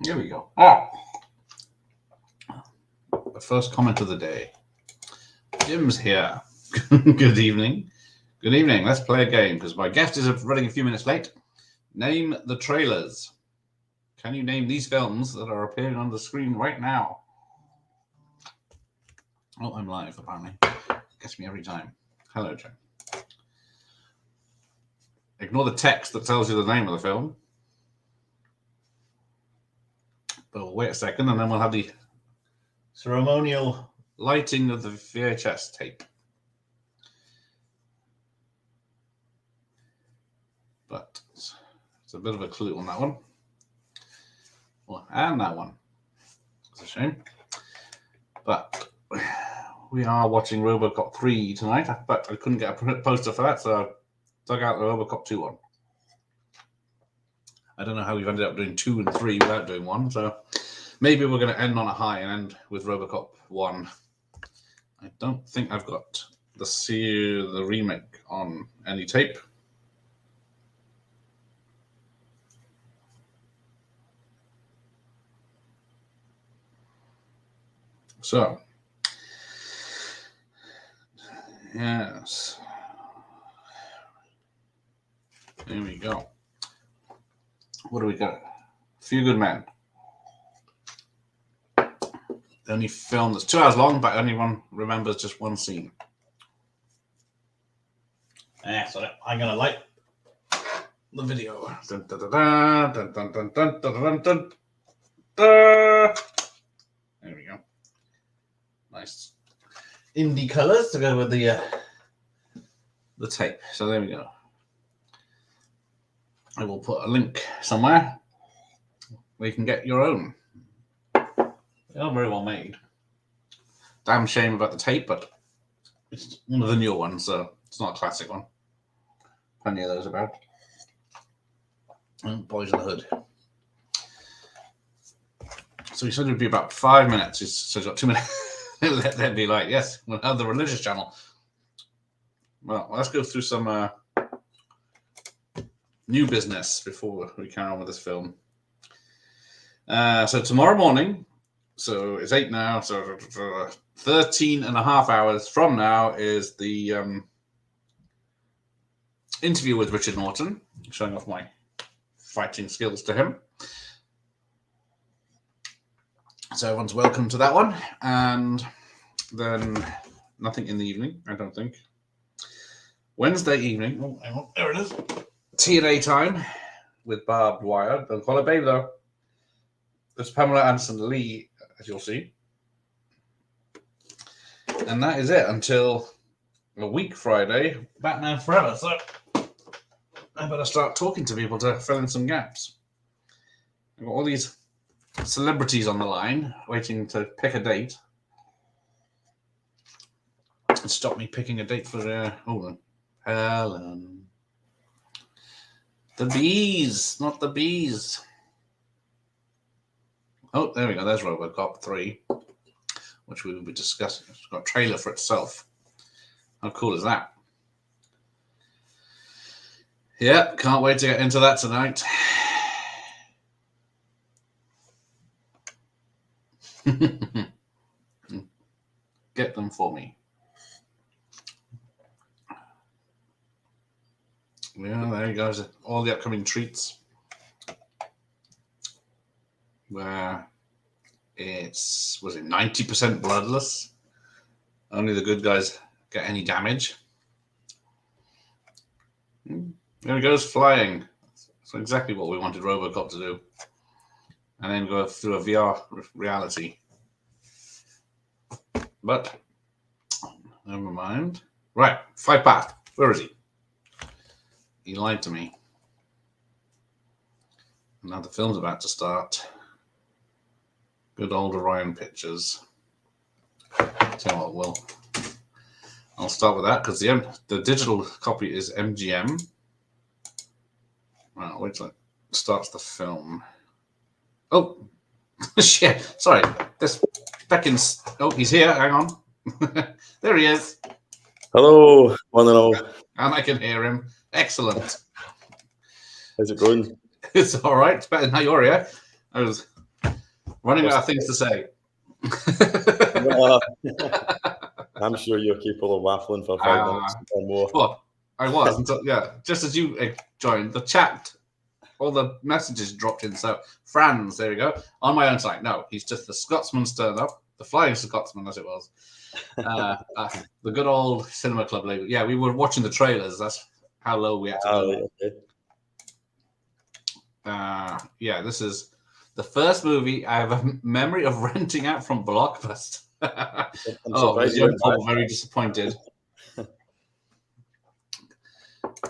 Here we go. Oh, the first comment of the day. Jim's here. Good evening. Good evening. Let's play a game because my guest is running a few minutes late. Name the trailers. Can you name these films that are appearing on the screen right now? Oh, I'm live, apparently. Gets me every time. Hello, Jim. Ignore the text that tells you the name of the film. But we'll wait a second and then we'll have the ceremonial lighting of the VHS tape. But it's a bit of a clue on that one. Well, and that one. It's a shame. But we are watching RoboCop 3 tonight, but I couldn't get a poster for that, so I dug out the RoboCop 2 one. I don't know how we've ended up doing 2 and 3 without doing 1, so maybe we're going to end on a high and end with RoboCop 1. I don't think I've got the remake on any tape. So, yes. There we go. What do we got? Few Good Men. The only film that's 2 hours long, but anyone remembers just one scene. So I'm going to light the video. Dun, dun, dun, dun, dun, dun, dun, dun, dun, dun. There we go. Nice indie colors to go with the tape. So there we go. I will put a link somewhere where you can get your own. They are very well made. Damn shame about the tape, but it's one of the newer ones, so it's not a classic one. Plenty of those about. And Boys in the Hood. So we said it would be about 5 minutes. So he's got 2 minutes. Let them be like, yes, we'll have the religious channel. Well, let's go through some new business before we carry on with this film. So tomorrow morning, so it's 8 now, so 13 and a half hours from now is the interview with Richard Norton, showing off my fighting skills to him. So everyone's welcome to that one. And then nothing in the evening, I don't think. Wednesday evening, oh, hang on, there it is. TNA time with barbed wire. Don't call it babe, though. There's Pamela Anderson Lee, as you'll see. And that is it until a week Friday, Batman Forever. So I better start talking to people to fill in some gaps. I've got all these celebrities on the line waiting to pick a date. And stop me picking a date for Helen. The bees, not the bees. Oh, there we go. There's RoboCop 3, which we will be discussing. It's got a trailer for itself. How cool is that? Yeah, can't wait to get into that tonight. Get them for me. Yeah, there you go. All the upcoming treats. Where was it 90% bloodless? Only the good guys get any damage. There he goes, flying. That's exactly what we wanted RoboCop to do. And then go through a VR reality. But, never mind. Right, Fight Path. Where is he? He lied to me. Now the film's about to start. Good old Orion Pictures. Tell you what, I'll start with that because the digital copy is MGM. Right, wait till it starts the film. Oh, shit! Sorry, this beckons. Oh, he's here. Hang on. There he is. Hello, one and all. And I can hear him. Excellent. How's it going? It's all right. It's better than how you're here. I was Running out of things to say. Well, I'm sure you're capable of waffling for 5 minutes or more. Well, I was until just as you joined the chat. All the messages dropped in. So, Franz, there we go. On my own site. No, he's just the Scotsman's turned up. The Flying Scotsman, as it was. The good old cinema club label. Yeah, we were watching the trailers. That's how low we had to go. Okay. Yeah, this is the first movie I have a memory of renting out from Blockbuster. Was young Paul very disappointed?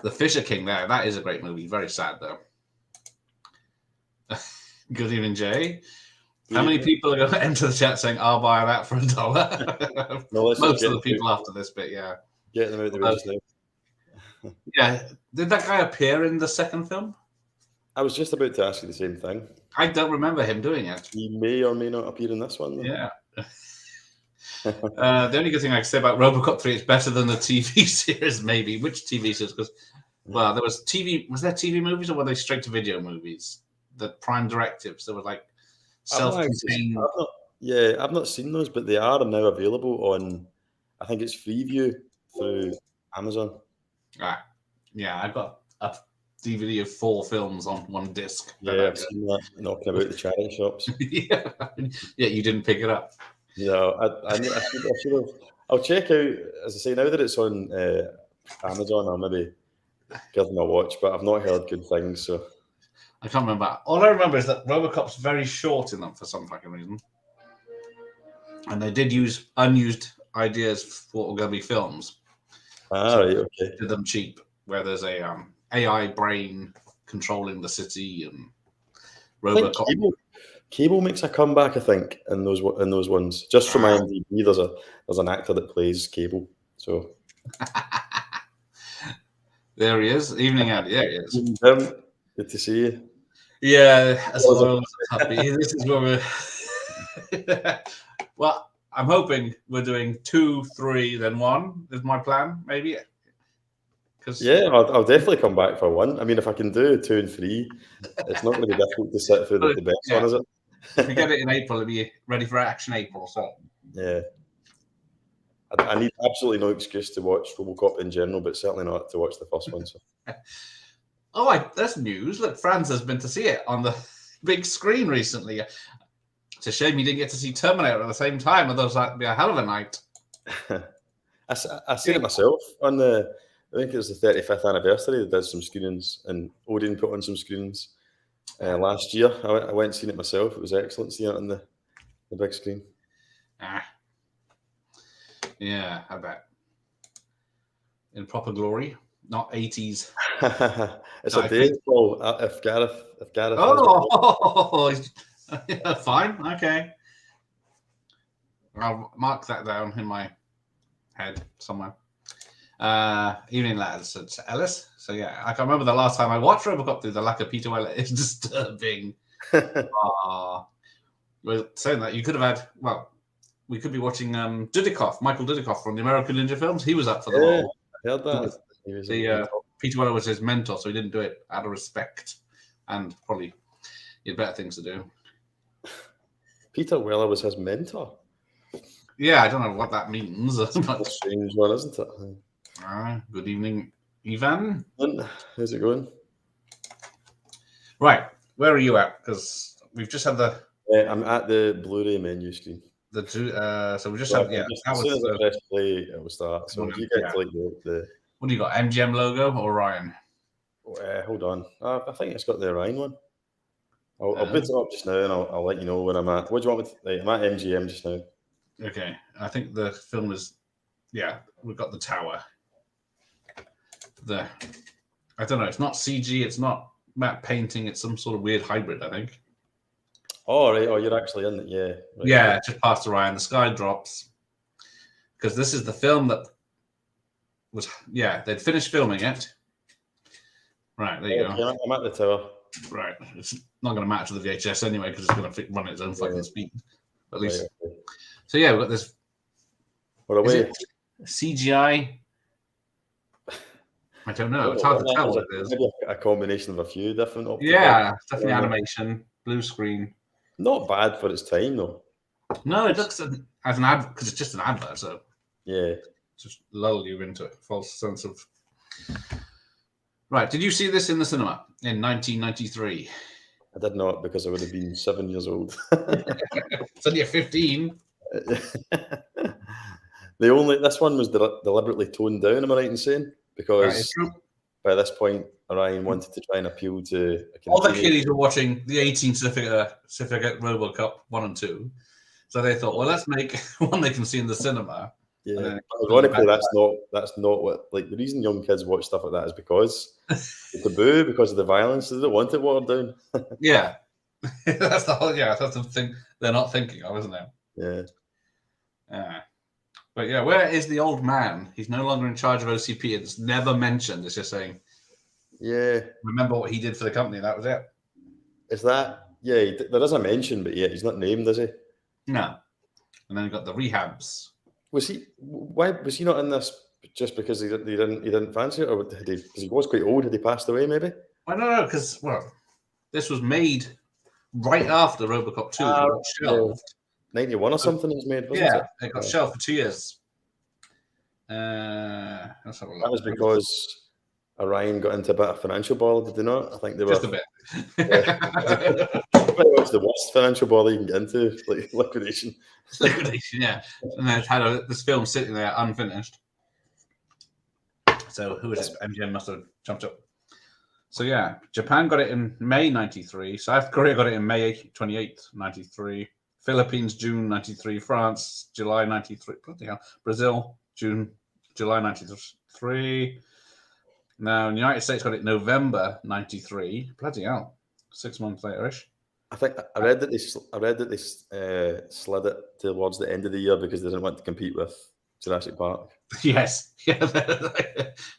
The Fisher King there. That is a great movie. Very sad, though. Good evening, Jay. How many people are going to enter the chat saying, I'll buy that for $1? Most of the people after this bit, yeah. Get them out the way just now. Yeah. Did that guy appear in the second film? I was just about to ask you the same thing. I don't remember him doing it. He may or may not appear in this one. Though. Yeah. The only good thing I can say about RoboCop 3, it's better than the TV series, maybe. Which TV series? Because, well, there was TV. Was there TV movies or were they straight to video movies? The Prime directives. There were like self-contained. I've not seen those, but they are now available on. I think it's Freeview through Amazon. Yeah, I've got a DVD of 4 films on one disc. Yeah, I've seen that knocking about the charity shops. Yeah, you didn't pick it up. No, I should have. I'll check out, as I say, now that it's on Amazon, I'll maybe give them a watch, but I've not heard good things, so. I can't remember. All I remember is that RoboCop's very short in them for some fucking reason. And they did use unused ideas for what were going to be films. Right, okay. Did them cheap, where there's a AI brain controlling the city and RoboCop. Cable makes a comeback, I think, in those ones. Just from IMDb, there's an actor that plays Cable. So there he is. Evening out. Yeah, he is. Good to see you. Yeah, as well as happy. This is where we're. Well, I'm hoping we're doing 2, 3, then 1. Is my plan, maybe? Yeah, I'll definitely come back for 1. I mean, if I can do 2 and 3, it's not going to be difficult to sit through the best one, is it? If we get it in April, it'll be ready for Action April. So yeah, I need absolutely no excuse to watch RoboCop in general, but certainly not to watch the first one. So. That's news. Look, Franz has been to see it on the big screen recently. It's a shame you didn't get to see Terminator at the same time, otherwise that'd be a hell of a night. I seen it myself on I think it was the 35th anniversary. They did some screenings, and Odin put on some screenings last year. I went and seen it myself. It was excellent seeing it on the big screen. Yeah, I bet. In proper glory, not 80s. It's a day, Paul. If Gareth. Fine, okay. I'll mark that down in my head somewhere. Evening, lads. It's Ellis. So yeah, I can remember the last time I watched RoboCop through the lack of Peter Weller. It's disturbing. We're saying that you could have had. Well, we could be watching Michael Dudikoff from the American Ninja films. He was up for the role. I heard that. Peter Weller was his mentor, so he didn't do it out of respect, and probably he had better things to do. Peter Weller was his mentor. Yeah, I don't know what that means. It's a strange one, isn't it? Good evening, Ivan. How's it going? Right, where are you at? Because we've just had the. I'm at the Blu-ray menu screen. The two. So we just had. Yeah, as soon as I press play, it will start. So if you get to like the. What do you got? MGM logo or Orion? Hold on. I think it's got the Orion one. I'll boot it up just now, and I'll let you know where I'm at. What do you want me to? I'm at MGM just now. Okay, I think the film is. Yeah, we've got the tower. I don't know. It's not CG. It's not matte painting. It's some sort of weird hybrid, I think. Oh, right. Oh, you're actually in it. Yeah. Right. Yeah, just past Orion. The sky drops. Because this is the film that was. Yeah, they'd finished filming it. Right, there you go. I'm at the tower. Right. It's not going to match with the VHS anyway because it's going to run its own fucking speed. At least. Right, okay. So, yeah, we've got this. What are we? CGI. I don't know. It's hard to tell what it is. Maybe a combination of a few different options. Yeah, it's definitely animation, blue screen. Not bad for its time, though. No, it looks as an ad because it's just an advert, so Yeah. just lull you into a false sense of. Right, did you see this in the cinema in 1993? I did not, because I would have been 7 years old. So you're 15. This one was deliberately toned down, am I right in saying? Because by this point, Orion wanted to try and appeal to all the kiddies were watching the 18 certificate RoboCop 1 and 2. So they thought, well, let's make one they can see in the cinema. Yeah, ironically, that's not what, like, the reason young kids watch stuff like that is because the taboo, because of the violence. They don't want it watered down. Yeah, that's the thing they're not thinking of, isn't it? Yeah. But yeah, where is the old man? He's no longer in charge of OCP. It's never mentioned. It's just saying, yeah, remember what he did for the company. That was it. Is that, yeah, there is a mention, but yeah, he's not named, is he? No. And then we've got the rehabs. Why was he not in this just because he didn't fancy it, or had he, because he was quite old, had he passed away maybe? I don't know, because this was made right after RoboCop 2. It got shelved. 91 or something it was made, wasn't it? It got shelved for 2 years. Let's have a look. That was because Orion got into a bit of financial bother, did they not? I think they were just a bit. Pretty much the worst financial bother you can get into, like liquidation. Liquidation, yeah. And then it had this film sitting there unfinished. So who was it? MGM must have jumped up. So yeah, Japan got it in May 93. South Korea got it in May 28th, 93. Philippines, June 93. France, July 93. Bloody hell. Brazil, July 93. Now, the United States got it November 93. Bloody hell. 6 months later-ish. I think I read that they slid it towards the end of the year because they didn't want to compete with Jurassic Park. Yes. Yeah.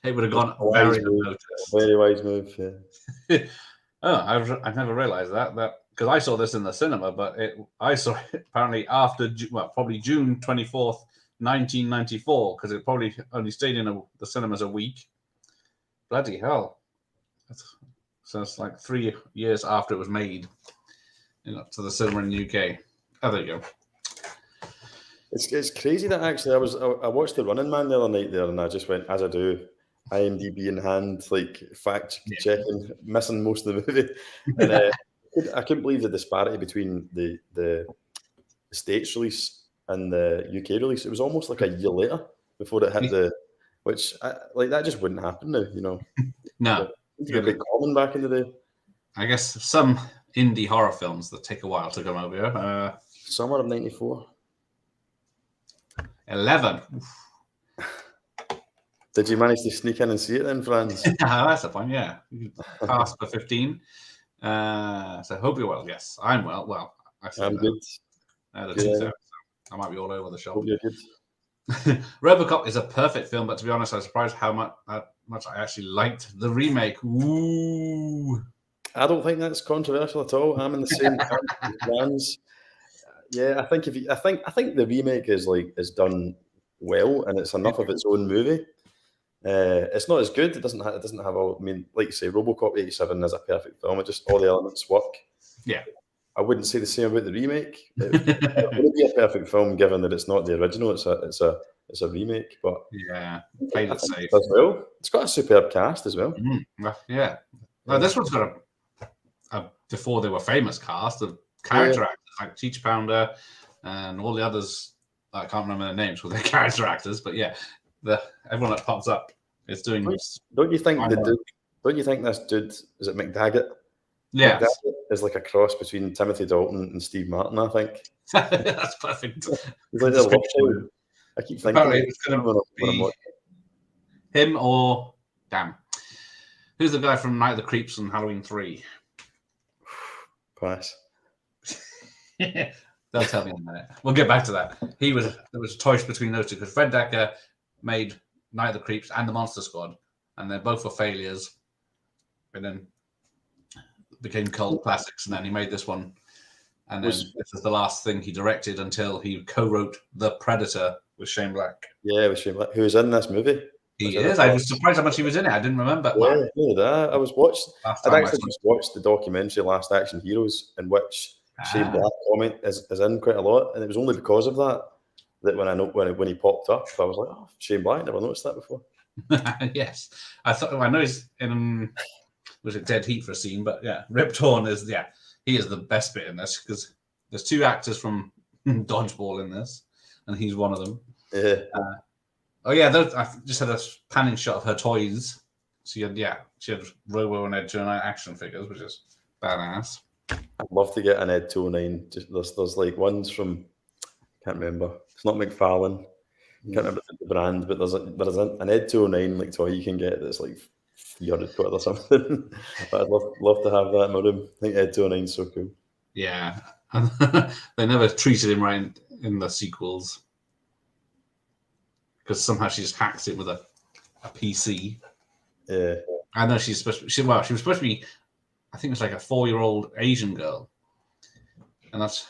It would have gone very wise move. Yeah. I've never realized that because I saw this in the cinema, but I saw it apparently after probably June 24th, 1994, because it probably only stayed in the cinemas a week. Bloody hell! So it's like 3 years after it was made, to the cinema in the UK. Oh, there you go. It's crazy that actually I watched The Running Man the other night there, and I just went, as I do, IMDb in hand, like fact checking, missing most of the movie, and I couldn't believe the disparity between the States release and the UK release. It was almost like a year later before it hit which that just wouldn't happen now, No, it was quite common back in the day. I guess some indie horror films that take a while to come over here. Summer of '94. 11. Did you manage to sneak in and see it then, Franz? That's the point, yeah. You passed for 15. So I hope you're well. Yes, I'm well. Well, I'm good. So I might be all over the shop. Hope you're good. RoboCop is a perfect film, but to be honest, I was surprised how much I actually liked the remake. Ooh. I don't think that's controversial at all. I'm in the same camp as Franz. Yeah, I think I think the remake is done well, and it's enough of its own movie. It's not as good. It doesn't have all. I mean, like you say, RoboCop '87 is a perfect film. It just all the elements work. Yeah, I wouldn't say the same about the remake. It would be a perfect film given that it's not the original. It's a remake, but yeah, played it safe as well. It's got a superb cast as well. Yeah, well, this one's got a before they were famous cast of character actors like Cheech Pounder and all the others. I can't remember their names for their character actors, but yeah, everyone that pops up is doing. Don't you think this dude, is it McDaggett? Yeah, McDaggett is like a cross between Timothy Dalton and Steve Martin. I think that's perfect. He's like a I keep thinking it's going to be him or who's the guy from Night of the Creeps and Halloween 3? Pass. They'll tell me in a minute. We'll get back to that. There was a choice between those two because Fred Decker made Night of the Creeps and the Monster Squad, and they both were failures, and then became cult classics. And then he made this one, and then this is the last thing he directed until he co-wrote The Predator with Shane Black. Yeah, with Shane Black, who was in this movie. He is. I was surprised how much he was in it. I didn't remember. Yeah, I'd actually just watched the documentary Last Action Heroes, in which Shane Black comment is in quite a lot, and it was only because of that when he popped up, I was like, oh, Shane Black, never noticed that before. Yes, I know he's in was it Dead Heat for a scene, but yeah, Rip Torn he is the best bit in this because there's two actors from Dodgeball in this, and he's one of them. Yeah. I just had a panning shot of her toys. She had Robo and Ed 209 action figures, which is badass. I'd love to get an Ed 209. There's like ones from, can't remember. It's not McFarlane. Can't remember the brand, but there's an Ed 209 like toy you can get that's like £300 or something. But I'd love to have that in my room. I think Ed 209 is so cool. Yeah, they never treated him right in the sequels because somehow she just hacks it with a PC. Yeah, I know she was supposed to be. I think it was like a 4-year-old Asian girl, but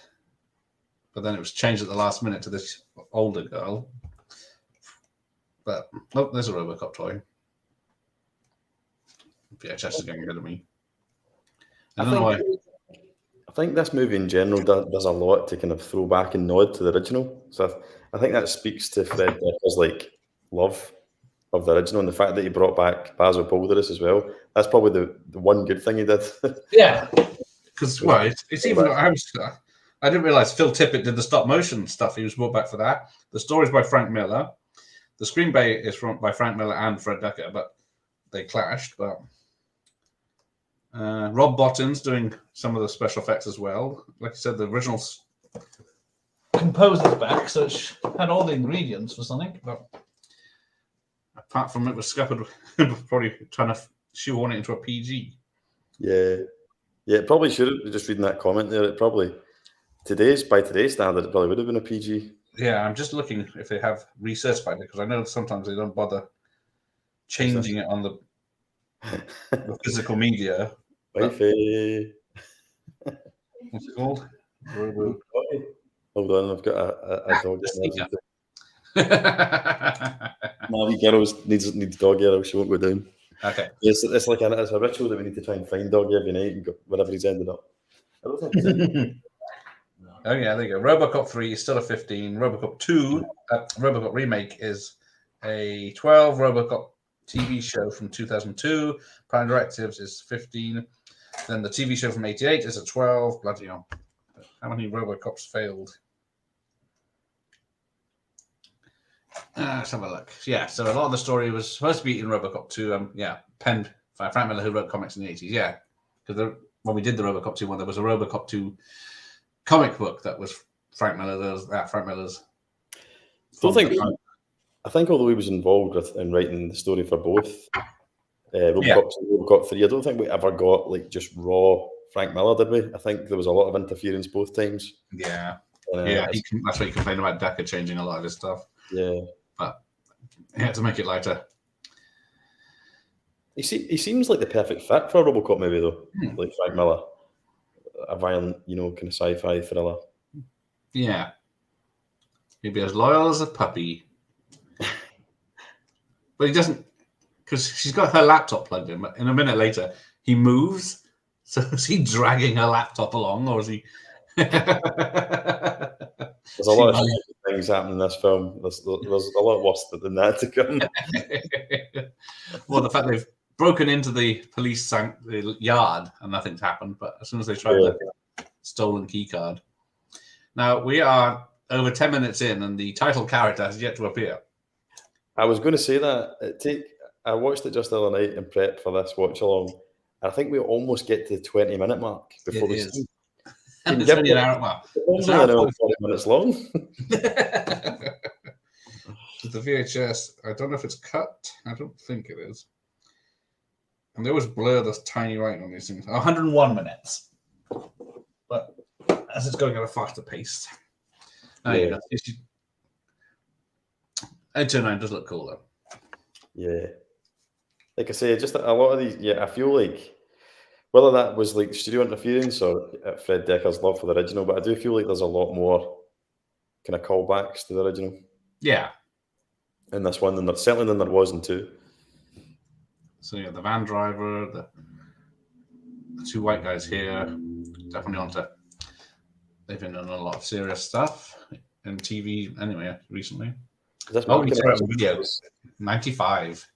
then it was changed at the last minute to this older girl. But there's a RoboCop toy. VHS is getting ahead of me. I think this movie in general does a lot to kind of throw back and nod to the original. So I think that speaks to Fred Decker's like love of the original, and the fact that he brought back Basil Balderus as well. That's probably the one good thing he did. Yeah, because it's even. I didn't realize Phil Tippett did the stop motion stuff. He was brought back for that. The story's by Frank Miller. The screenplay is by Frank Miller and Fred Decker, but they clashed. But Rob Botton's doing some of the special effects as well. Like I said, the original composer's back, so it had all the ingredients for something. But apart from it was scuppered, probably trying to shoehorn it into a PG. Yeah, it probably should have. Just reading that comment there, it probably by today's standard, it probably would have been a PG. Yeah, I'm just looking if they have recertified it because I know sometimes they don't bother changing it on the physical media. Wi-Fi. What's it called? Hold on, I've got a dog. Navi girls needs dog ear, she won't go down. Okay. It's like it's a ritual that we need to try and find dog every night and go wherever he's ended up. I don't think he's ended up. Oh yeah, there you go. RoboCop 3 is still a 15. RoboCop 2, RoboCop remake is a 12. RoboCop TV show from 2002. Prime Directives is 15. Then the TV show from 88 is a 12. Bloody hell. How many RoboCops failed? Let's have a look. Yeah, so a lot of the story was supposed to be in RoboCop 2. Penned by Frank Miller, who wrote comics in the 80s. Yeah, because when we did the RoboCop 2 one, there was a RoboCop 2 comic book that was Frank Miller's. I think although he was involved in writing the story for both RoboCop 2 and RoboCop 3, I don't think we ever got like just raw Frank Miller, did we? I think there was a lot of interference both times. Yeah. That's why he complained about Decker changing a lot of his stuff. Yeah. But he had to make it lighter. He seems like the perfect fit for a RoboCop movie, though. Like Frank Miller. A violent, kind of sci-fi thriller. Yeah. He'd be as loyal as a puppy. But he doesn't, because she's got her laptop plugged in, but in a minute later, he moves. So is he dragging her laptop along, or is he... There's a lot of things happening in this film. There's a lot worse than that to come. Well, the fact they've broken into the police the yard and nothing's happened, but as soon as they tried the stolen key card. Now, we are over 10 minutes in, and the title character has yet to appear. I was going to say that. I watched it just the other night in prep for this watch along. I think we almost get to the 20-minute mark before we see. And it's only an hour. It's only 40 minutes long. The VHS, I don't know if it's cut. I don't think it is. And they always blur this tiny writing on these things. 101 minutes. But as it's going at a faster pace. Ed 209 does look cool, though. Yeah. Like I say, just a lot of these, I feel like, whether that was like studio interference or Fred Decker's love for the original, but I do feel like there's a lot more kind of callbacks to the original. Yeah. In this one, certainly than there was in 2. So yeah, the van driver, the two white guys here, definitely onto they've been doing a lot of serious stuff in TV anyway recently. Is this Oh, we marketing saw it on episode? video. 95.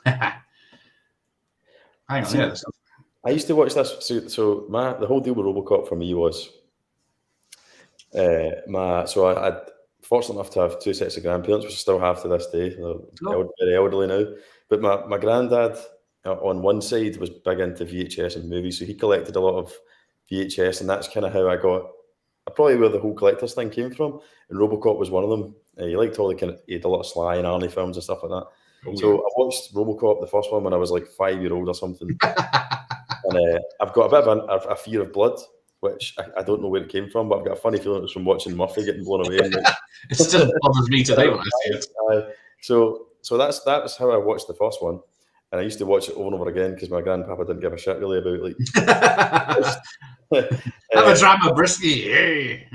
Hang on, See, yeah. This, I used to watch this. So the whole deal with RoboCop for me was I'd fortunate enough to have 2 sets of grandparents, which I still have to this day. They're very elderly now. But my granddad on one side was big into VHS and movies, so he collected a lot of VHS, and that's kind of how I got probably where the whole collector's thing came from. And RoboCop was one of them. He liked all the he had a lot of Sly and Arnie films and stuff like that. I watched RoboCop, the first one, when I was like 5-year-old or something. And I've got a bit of a fear of blood, which I don't know where it came from, but I've got a funny feeling it was from watching Murphy getting blown away. It still bothers me today when I see it. So that's how I watched the first one, and I used to watch it over and over again because my grandpapa didn't give a shit really about Have a drama brisky. Hey.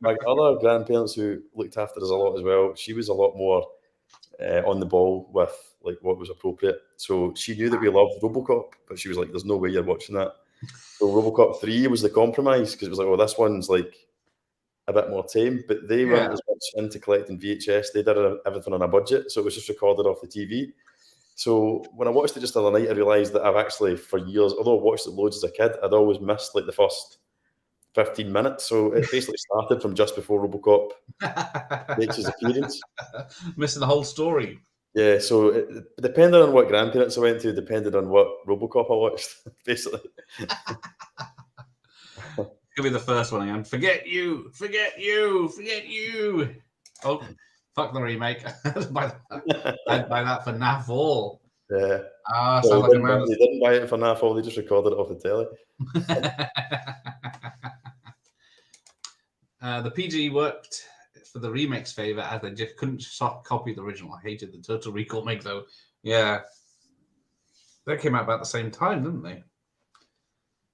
my other grandparents who looked after us a lot as well, she was a lot more on the ball with like what was appropriate. So she knew that we loved RoboCop, but she was like, "There's no way you're watching that." So RoboCop 3 was the compromise because it was like, "Oh, this one's like a bit more tame," but they weren't as much into collecting VHS. They did everything on a budget, so it was just recorded off the TV. So when I watched it just the other night, I realised that I've actually, for years, although I watched it loads as a kid, I'd always missed like the first 15 minutes. So it basically started from just before RoboCop makes his appearance. Missing the whole story. Yeah, so depending on what grandparents I went to, depended on what RoboCop I watched, basically. Could be the first one again. Forget you. Oh, fuck the remake. I'd buy that for naff all. Yeah. Sounds like a man. They didn't buy it for naff all, they just recorded it off the telly. The PG worked for the remake's favour as they just couldn't copy the original. I hated the Total Recall make though. Yeah. They came out about the same time, didn't they?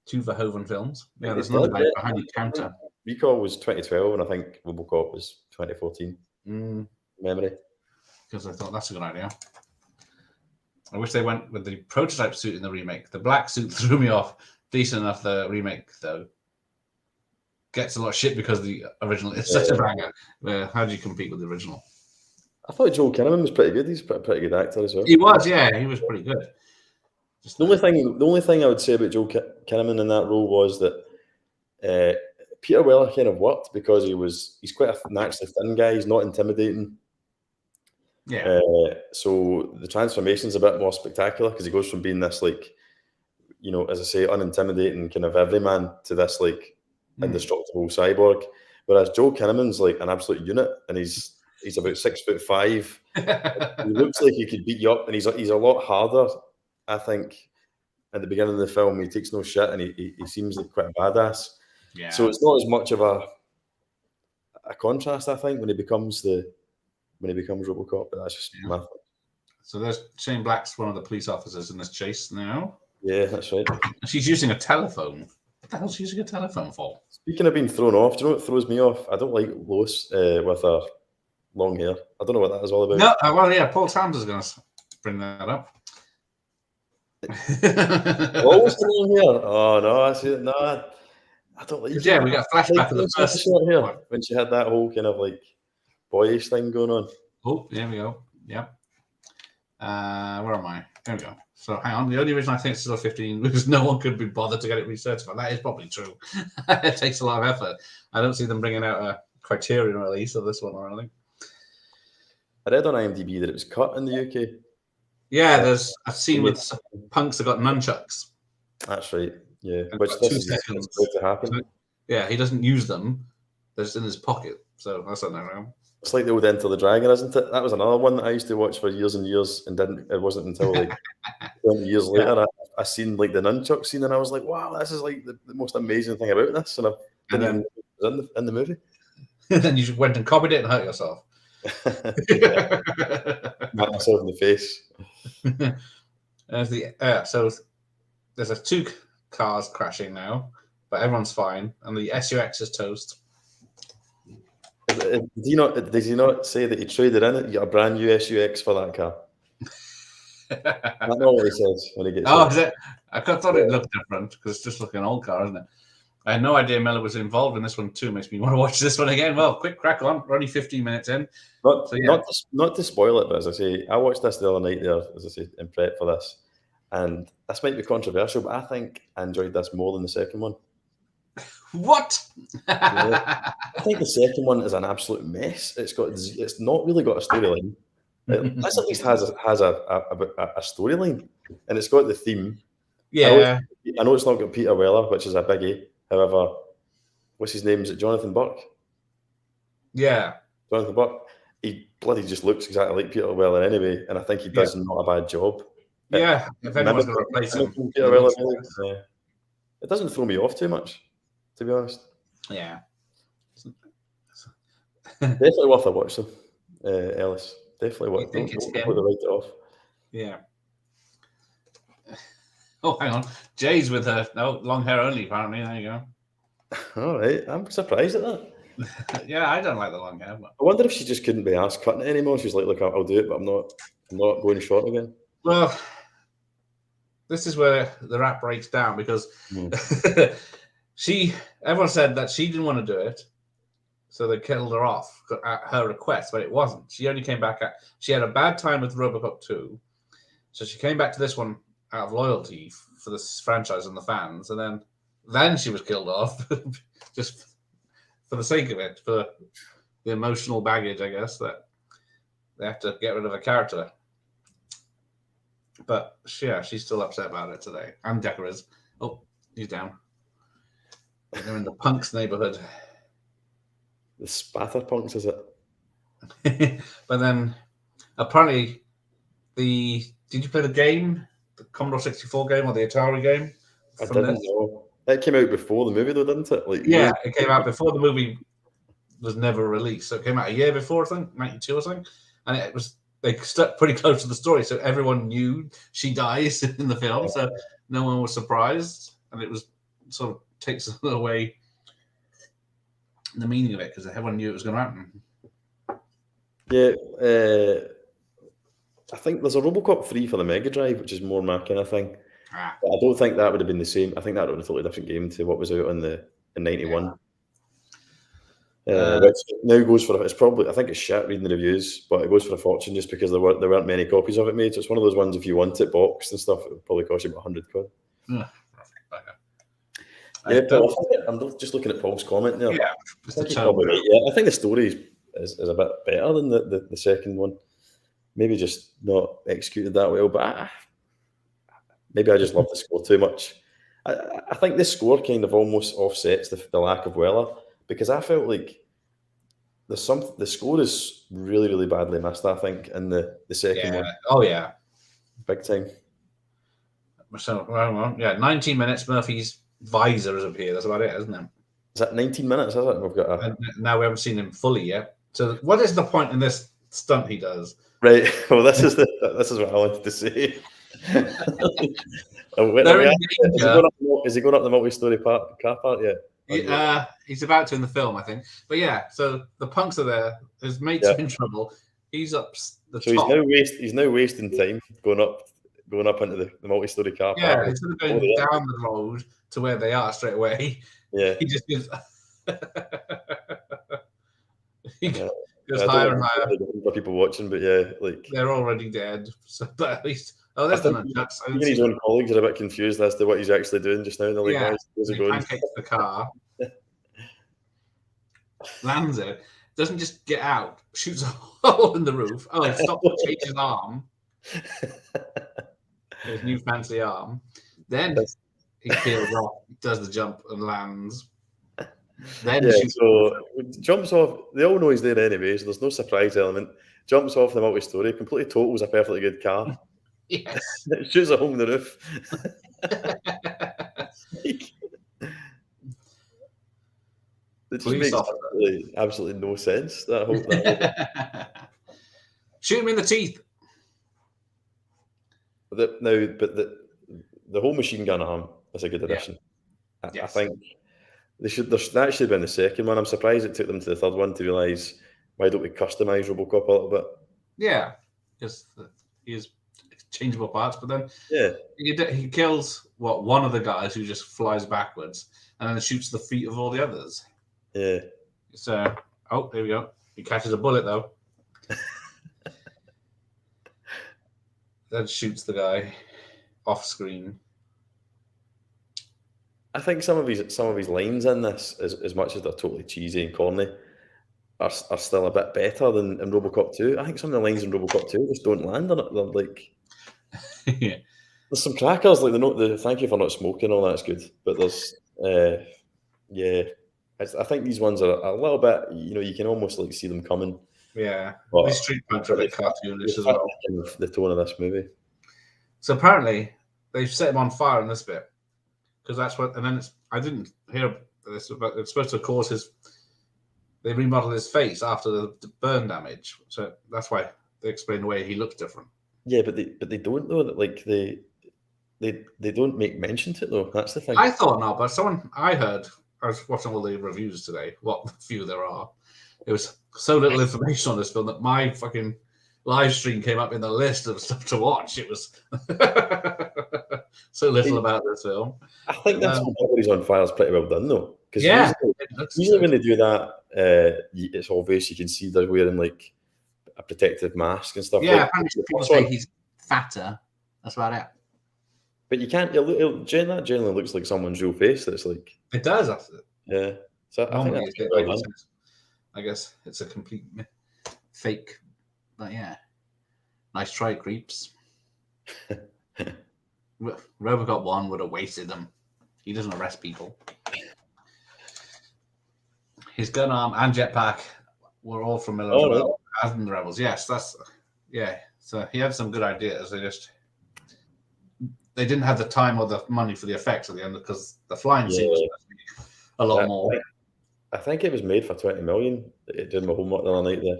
2 Verhoeven films. Yeah, there's another guy behind the counter. Recall was 2012, and I think RoboCop was 2014. Memory. Because I thought that's a good idea. I wish they went with the prototype suit in the remake. The black suit threw me off. Decent enough, the remake, though. Gets a lot of shit because the original is such a banger. How do you compete with the original? I thought Joel Kinnaman was pretty good. He's a pretty good actor as well. He was, yeah. He was pretty good. The only thing I would say about Joel Kinnaman in that role was that Peter Weller kind of worked because he's quite a naturally thin guy. He's not intimidating. Yeah. So the transformation's a bit more spectacular because he goes from being this like, you know, as I say, unintimidating kind of everyman to this like indestructible cyborg. Whereas Joel Kinnaman's like an absolute unit, and he's about 6'5". He looks like he could beat you up, and he's a lot harder. I think at the beginning of the film, he takes no shit, and he seems like quite a badass. Yeah. So it's not as much of a contrast, I think, when he becomes RoboCop. But that's just my thing. So there's Shane Black's one of the police officers in this chase now. Yeah, that's right. She's using a telephone. What the hell is she using a telephone for? Speaking of being thrown off, do you know what throws me off? I don't like Lois with her long hair. I don't know what that is all about. No, well, yeah, Paul Towns is going to bring that up. Lois with long hair? Oh, no, I see it. No, I don't like it. Yeah, we got a flashback of the first short hair when she had that whole kind of like boyish thing going on. Oh, there we go. Yep. Where am I? There we go. So hang on. The only reason I think it's still 15 because no one could be bothered to get it recertified. That is probably true. It takes a lot of effort. I don't see them bringing out a Criterion release of this one or anything. I read on IMDb that it was cut in the UK. Yeah, there's a scene with punks that got nunchucks. That's right. Yeah, which this is going to happen. So, yeah, he doesn't use them. They're just in his pocket. So that's not wrong. It's like the old Enter the Dragon, isn't it? That was another one that I used to watch for years and years, and it wasn't until like 20 years later I seen like the nunchuck scene, and I was like, wow, this is like the most amazing thing about this, and I didn't even know it was in the movie. Then you just went and copied it and hurt yourself. Knocked myself in the face. So there's 2 cars crashing now, but everyone's fine, and the SUX is toast. Does he not say that he traded in it? You got a brand new SUX for that car. That's not what he says when he gets is it? I thought it looked different because it's just like an old car, isn't it? I had no idea Miller was involved in this one too. Makes me want to watch this one again. Well, quick crack on. We're only 15 minutes in. Not to spoil it, but as I say, I watched this the other night there, as I say, in prep for this, and this might be controversial, but I think I enjoyed this more than the second one. What? I think the second one is an absolute mess. It's not really got a storyline. This at least has a storyline, and it's got the theme. Yeah. I know it's not got Peter Weller, which is a biggie. However, what's his name? Is it Jonathan Burke? Yeah. Jonathan Burke. He bloody just looks exactly like Peter Weller anyway, and I think he does not a bad job. Yeah, if anyone's going to replace him. Peter Weller, it doesn't throw me off too much, to be honest. Yeah. Definitely worth a watch, though, Ellis. Definitely worth it. Don't write it off. Yeah. Oh, hang on. Jay's with her. No, long hair only, apparently. There you go. All right. I'm surprised at that. Yeah, I don't like the long hair. But... I wonder if she just couldn't be asked cutting it anymore. She's like, look, I'll do it, but I'm not going short again. Well, this is where the rap breaks down because everyone said that she didn't want to do it, so they killed her off at her request, but it wasn't. She only came back she had a bad time with RoboCop 2, so she came back to this one out of loyalty for this franchise and the fans, and then she was killed off just for the sake of it, for the emotional baggage, I guess, that they have to get rid of a character. But yeah, she's still upset about it today. And Decker is. Oh, he's down. They're in the punks neighborhood. The spatter punks, is it? But then, apparently, did you play the game? The Commodore 64 game or the Atari game? I didn't know. It came out before the movie, though, didn't it? It came out before the movie was never released. So it came out a year before, I think, 92 or something. And they stuck pretty close to the story, so everyone knew she dies in the film, so no one was surprised, and it was sort of takes away the meaning of it because everyone knew it was going to happen. Yeah, I think there's a RoboCop 3 for the Mega Drive, which is more my kind of thing. But I don't think that would have been the same. I think that would have been a totally different game to what was out in 91. Which now goes for, it's probably, I think it's shit reading the reviews, but it goes for a fortune just because there weren't many copies of it made. So it's one of those ones, if you want it boxed and stuff, it would probably cost you about 100 quid. Paul, I'm just looking at Paul's comment there. Yeah, I think the story is a bit better than the second one. Maybe just not executed that well, but maybe I just love the score too much. I think the score kind of almost offsets the lack of Weller, because I felt like the score is really, really badly missed, I think, in the second one. Oh, yeah. Big time. So, 19 minutes, Murphy's visor has appeared. That's about it, isn't it? Is that 19 minutes, is it? We've got now we haven't seen him fully yet. So what is the point in this stunt he does? Right. Well, this is what I wanted to say. Is he going up the multi-story car park yet? He's about to in the film, I think. But yeah, so the punks are there. His mates are in trouble. He's up the top. He's now wasting time going up into the multi-story car park. Yeah, instead of going down the road to where they are straight away, he just goes. Goes higher and higher. For people watching, but they're already dead. So, but at least, there's the nunchucks. Even his own colleagues are a bit confused as to what he's actually doing just now. They're like, where's he going? Pancakes the car, lands it, doesn't just get out, shoots a hole in the roof. Oh, it stops to change his arm. His new fancy arm. Then he peels off, does the jump and lands. Then jumps off. They all know he's there anyway, so there's no surprise element. Jumps off the multi-story, completely totals a perfectly good car. Yes. Shoots a hole in the roof. It just makes absolutely no sense. That whole shoot him in the teeth. But the whole machine gun arm is a good addition. Yeah. I think that should have been the second one. I'm surprised it took them to the third one to realise, why don't we customise RoboCop a little bit? Yeah, because he has changeable parts, but then he kills one of the guys who just flies backwards and then shoots the feet of all the others. Yeah. So, oh, there we go. He catches a bullet though. Then shoots the guy off screen. I think some of his lines in this, as much as they're totally cheesy and corny, are still a bit better than in RoboCop 2. I think some of the lines in RoboCop 2 just don't land. They're like, Yeah. there's some crackers like the thank you for not smoking, all that's good. But there's yeah, I think these ones are a little bit, you can almost like see them coming. Yeah. But These street fights are a bit cartoonish as they well. fit the tone of this movie. So apparently they've set him on fire in this bit because that's what. And then I didn't hear this, but it's supposed to cause they remodel his face after the burn damage, so that's why they explain the way he looks different. Yeah, but they don't know that, like they don't make mention to it though. That's the thing. I thought not, but I was watching all the reviews today. What few there are. It was so little information on this film that my fucking live stream came up in the list of stuff to watch. It was so little about this film. I think that's what Bodies on Fire is pretty well done though. Because yeah, usually when they do that, it's obvious you can see they're wearing like a protective mask and stuff. Yeah, like, people say he's fatter. That's about it. But you can't. That generally looks like someone's real face. That's like it does. That's it. Yeah. So I guess it's a complete fake. But yeah, nice try, creeps. RoboCop 1 would have wasted them. He doesn't arrest people. His gun arm and jetpack were all from Miller and the Rebels. Yes, So he had some good ideas. They didn't have the time or the money for the effects at the end because the flying scene was a lot more. I think it was made for 20 million. It did my homework the other night there.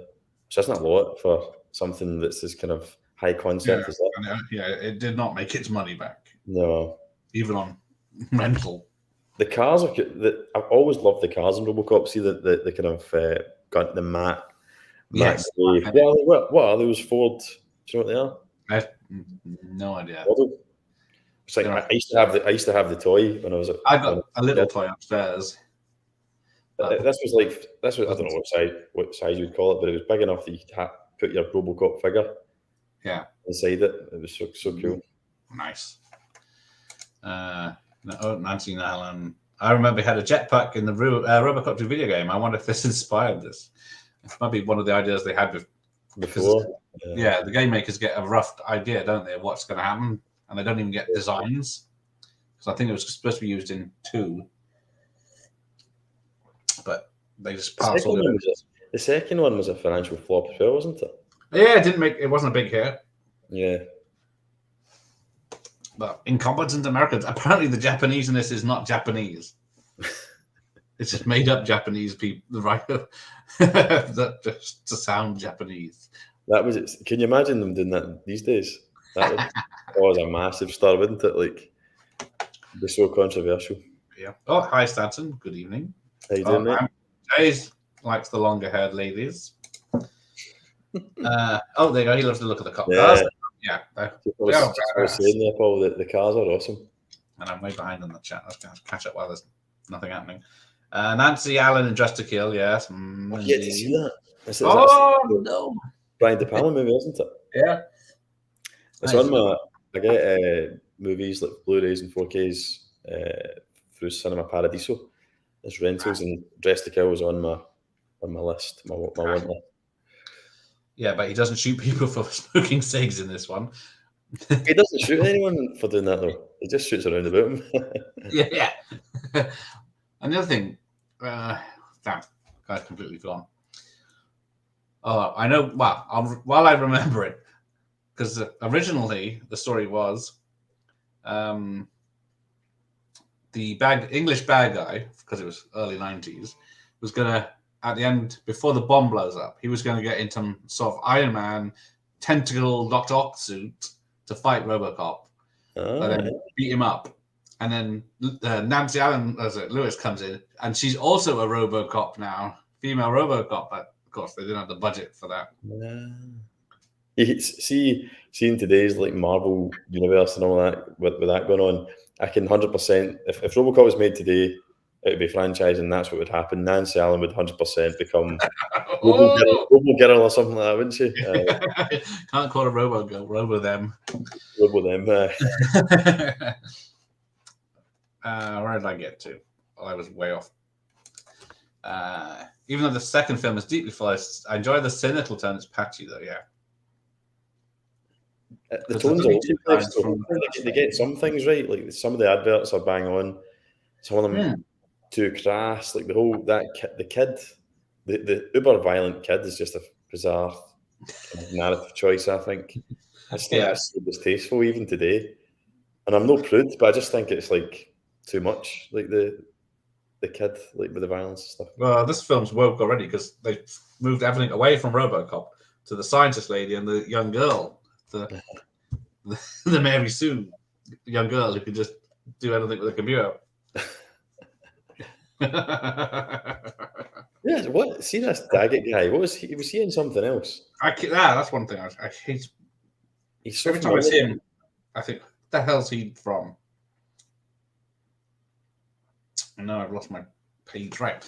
So that's not a lot for something that's this kind of high concept as that. Yeah, it did not make its money back. No. Even on rental. The cars are good. I've always loved the cars in RoboCop. See the kind of got the matte. Yes. What are those Ford? Do you know what they are? I have no idea. It's like I used to have the toy when I was. I got a little toy upstairs. This was I don't know what size you'd call it, but it was big enough that you could put your RoboCop figure. Yeah. Inside it. It was so cool. Nice. Nancy Allen. I remember he had a jetpack in the RoboCop 2 video game. I wonder if this inspired this. It might be one of the ideas they had before. Yeah, the game makers get a rough idea, don't they, of what's going to happen, and they don't even get designs. Because I think it was supposed to be used in 2, but they just passed all the second one was a financial flop as well, wasn't it? Yeah, it wasn't a big hit. Yeah. But incompetent Americans. Apparently, the Japanese in this is not Japanese. It's just made up Japanese people, right? That just to sound Japanese. That was it. Can you imagine them doing that these days? That was a massive star, wouldn't it? Like, it'd be so controversial. Yeah. Oh, hi, Stanton. Good evening. How you doing, mate? Jay's likes the longer-haired ladies. There you go. He loves to look at the cars. Yeah. I was saying there, Paul, that the cars are awesome. And I'm way behind on the chat. Let's catch up while there's nothing happening. Nancy Allen in Dressed to Kill, yes. I get to see that. That's no. Brian De Palma movie, isn't it? Yeah. It's on my. I get movies like Blu-rays and 4Ks through Cinema Paradiso. There's rentals, and Dressed to Kill is on my list, my want list. Yeah, but he doesn't shoot people for smoking cigs in this one. He doesn't shoot anyone for doing that though. He just shoots around about him. Yeah. And the other thing, damn, guy's completely gone. Oh, I know. Well, while I remember it, because originally the story was, the English bad guy, because it was early 90s, was gonna at the end before the bomb blows up, he was going to get into some sort of Iron Man tentacle Dr. Ock suit to fight RoboCop, and then beat him up. And then Nancy Allen, Lewis, comes in, and she's also a RoboCop now, female RoboCop. But of course, they didn't have the budget for that. Seeing today's like Marvel universe and all that with that going on, I can 100%. If RoboCop was made today, it would be franchise, and that's what would happen. Nancy Allen would 100% become Oh! Robo Girl or something like that, wouldn't she? Can't call it Robo Girl, Robo them. Robo them. Where did I get to? Oh, I was way off. Even though the second film is deeply flawless, I enjoy the cynical tone. It's patchy though, yeah. The tones they get some things right. Like some of the adverts are bang on. Some of them too crass. Like the kid, the uber violent kid is just a bizarre kind of narrative choice. I think it's so distasteful even today. And I'm no prude, but I just think it's like too much. Like the kid, like with the violence and stuff. Well, this film's woke already because they've moved everything away from RoboCop to the scientist lady and the young girl, the Mary Sue young girl who could just do anything with a computer. Yeah, what? See this Daggett guy? What was he? Was he in something else? That's one thing I hate. He's so Every time I see him, I think, what the hell's he from? No, I've lost my page. Right.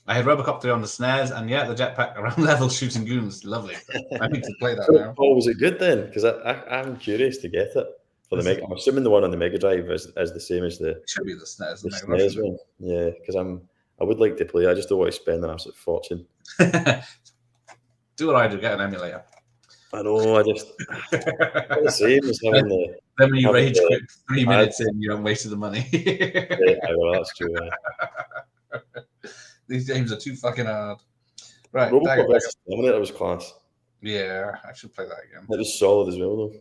I had RoboCop 3 on the SNES, and the jetpack around level shooting goons. Lovely. I need to play that now. Oh, was it good then? Because I'm curious to get it for the Mega. I'm assuming the one on the Mega Drive is the same as the. It should be the SNES. The SNES one. Yeah, because I would like to play. I just don't want to spend an absolute fortune. Do what I do. Get an emulator. I know. I just the same as having the. Then when you rage quit 3 minutes in, you haven't wasted the money. Yeah, well, that's true. These games are too fucking hard. Right. RoboCop vs. Terminator was class. Yeah, I should play that again. It was solid as well, though.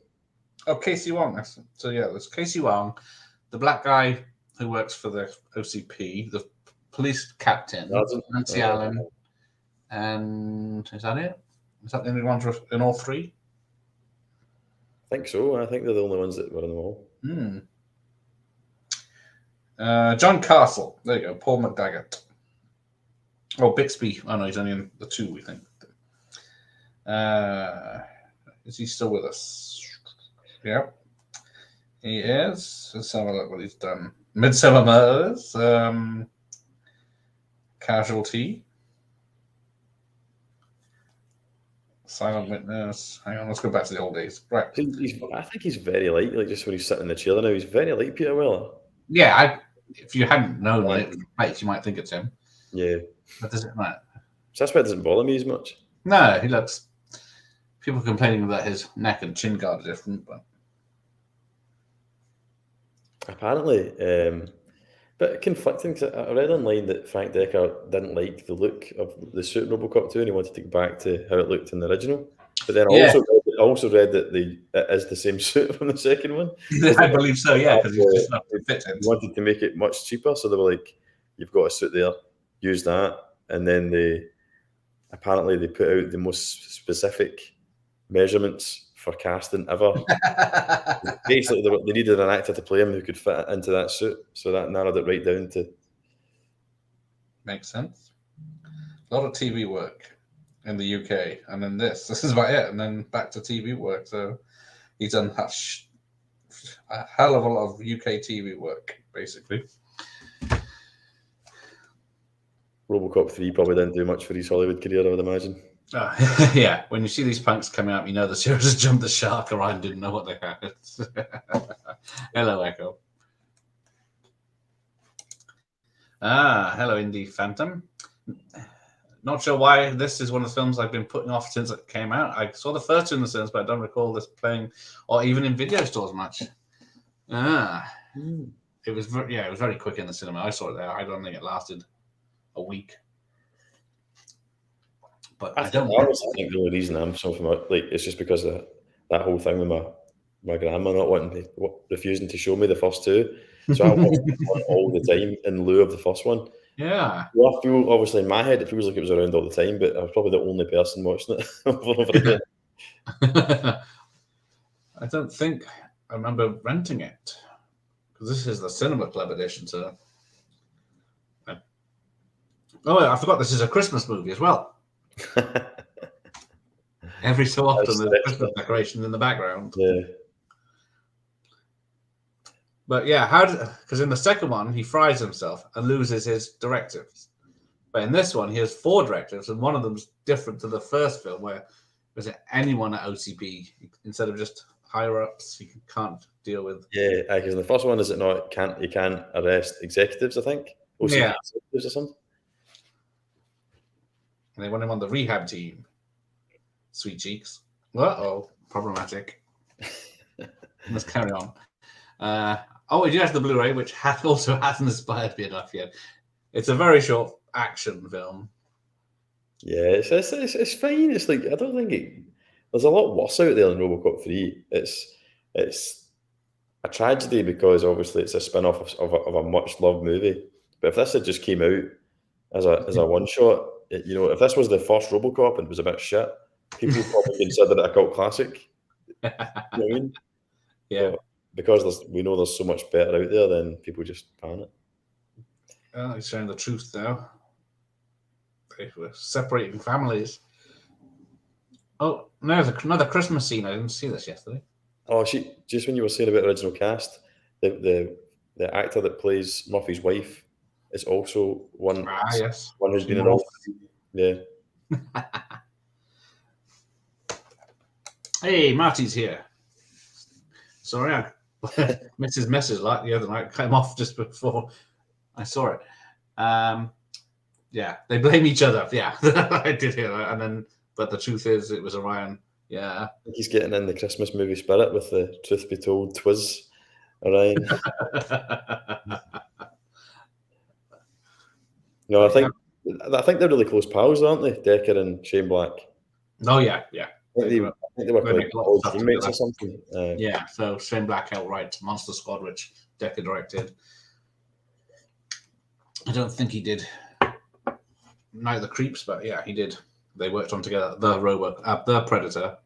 Oh, Casey Wong. So yeah, there's Casey Wong, the black guy who works for the OCP, the police captain, Nancy Allen, and is that it? Is that the only ones in all three? I think so. I think they're the only ones that were in them all. John Castle. There you go. Paul McDaggett. Oh, Bixby. Oh, no, he's only in the 2, we think. Is he still with us? Yeah. He is. Let's have a look what he's done. Midsummer Murders. Casualty. Silent Witness. Hang on, let's go back to the old days. Right. I think he's very like just when he's sitting in the chair now, he's very like Peter Weller. Yeah, if you hadn't known it was right, you might think it's him. Yeah. But does it matter? So that's why it doesn't bother me as much. No, he looks. People complaining that his neck and chin guard are different, but apparently, but conflicting. Because I read online that Frank Decker didn't like the look of the suit in RoboCop 2, and he wanted to go back to how it looked in the original. But then I also read that it is the same suit from the second one. I believe so, yeah, because he's just not fit. He wanted to make it much cheaper, so they were like, "You've got a suit there, use that." And then they apparently put out the most specific measurements for casting ever. Basically, they needed an actor to play him who could fit into that suit, so that narrowed it right down to. Makes sense. A lot of TV work in the UK, and then this is about it, and then back to TV work. So he's done a hell of a lot of UK TV work, basically. RoboCop 3 probably didn't do much for his Hollywood career, I would imagine. Yeah, when you see these punks coming up, you know the series has jumped the shark around, didn't know what they had. Hello, Echo. Hello, Indie Phantom. Not sure why this is one of the films I've been putting off since it came out. I saw the first two in the cinemas, but I don't recall this playing or even in video stores much. It was very quick in the cinema. I saw it there. I don't think it lasted a week. But I don't think the only reason I'm so familiar, it's just because of that whole thing with my grandma not refusing to show me the first two. So I watched it all the time in lieu of the first one. Yeah. Well, I feel, obviously, in my head, it feels like it was around all the time, but I was probably the only person watching it over again. I don't think I remember renting it because this is the Cinema Club edition. So, I forgot this is a Christmas movie as well. Every so often, That's there's the Christmas extra. decorations in the background. Yeah. But yeah, because in the second one, he fries himself and loses his directives. But in this one, he has 4 directives, and one of them's different to the first film, where was it anyone at OCP instead of just higher ups, he can't deal with. Yeah, because in the first one, is it not? You can't arrest executives, I think. OCP Yeah, executives or something. and they want him on the rehab team. Sweet cheeks. Uh-oh, problematic. Let's carry on. We do have the Blu-ray, which also hasn't inspired me enough yet. It's a very short action film. Yeah, it's fine. It's like, I don't think there's a lot worse out there than RoboCop 3. It's a tragedy because obviously it's a spin-off of a much loved movie. But if this had just came out as a one shot, if this was the first RoboCop and it was a bit shit, people would probably consider it a cult classic. You know what I mean? Yeah. But because we know there's so much better out there, then people just pan it. He's showing the truth now. They were separating families. Oh, no, there's another Christmas scene. I didn't see this yesterday. Oh, just when you were saying about original cast, the actor that plays Murphy's wife is also one. Yes. One who's been in all. Yeah. Hey, Marty's here. Sorry, I missed his message like the other night. Came off just before I saw it. Yeah, they blame each other. Yeah, I did hear that. But the truth is, it was Orion. Yeah. I think he's getting in the Christmas movie spirit with the truth be told, twas Orion. No, I think they're really close pals, aren't they? Decker and Shane Black. Oh yeah. I think they were like old teammates or something. Yeah, so Shane Black helped write Monster Squad, which Decker directed. I don't think he did Night of the Creeps, but yeah, he did. They worked on together. The Predator.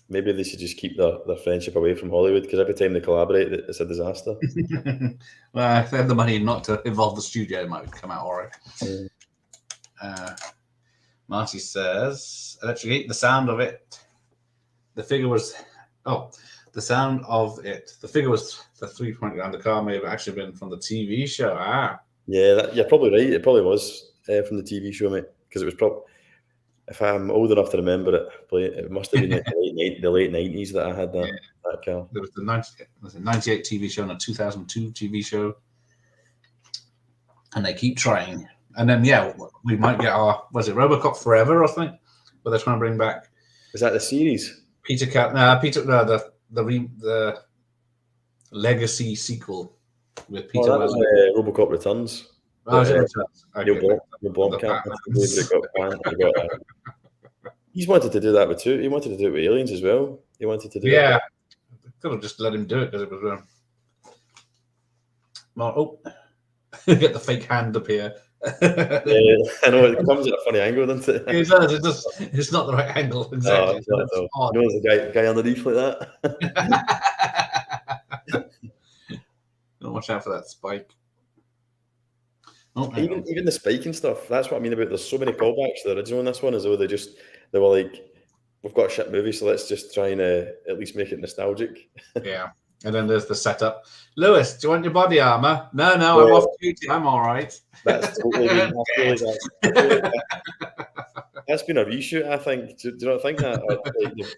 Maybe they should just keep their friendship away from Hollywood, because every time they collaborate, it's a disaster. Well, if they have the money not to involve the studio, it might come out all right. Marty says, Electric, the sound of it. The figure was, the sound of it. The figure was the 3-point around the car may have actually been from the TV show. Yeah, you're probably right. It probably was from the TV show, mate, because it was probably, if I'm old enough to remember it, it must have been like the late 90s that I had that car. There was the 98 TV show and a 2002 TV show. And they keep trying. And then, we might get RoboCop Forever or something, where they're trying to bring back. Is that the series? The Legacy sequel with Peter. That was RoboCop Returns. Neil Blomkamp. He's wanted to do that with too. He wanted to do it with Aliens as well. He wanted to do it. Yeah, could have just let him do it because it was. Get the fake hand appear. Yeah, I know it comes at a funny angle, doesn't it? It does. It's not the right angle exactly. No, it's odd. You know, there's a guy underneath like that. Watch out for that spike. Even the spike and stuff. That's what I mean about. There's so many callbacks to the original in this one, as though they were like, we've got a shit movie, so let's just try and at least make it nostalgic. Yeah. And then there's the setup. Lewis, do you want your body armor? No, I'm off duty. I'm all right. That's totally that's been a reshoot, I think. Do you not think that?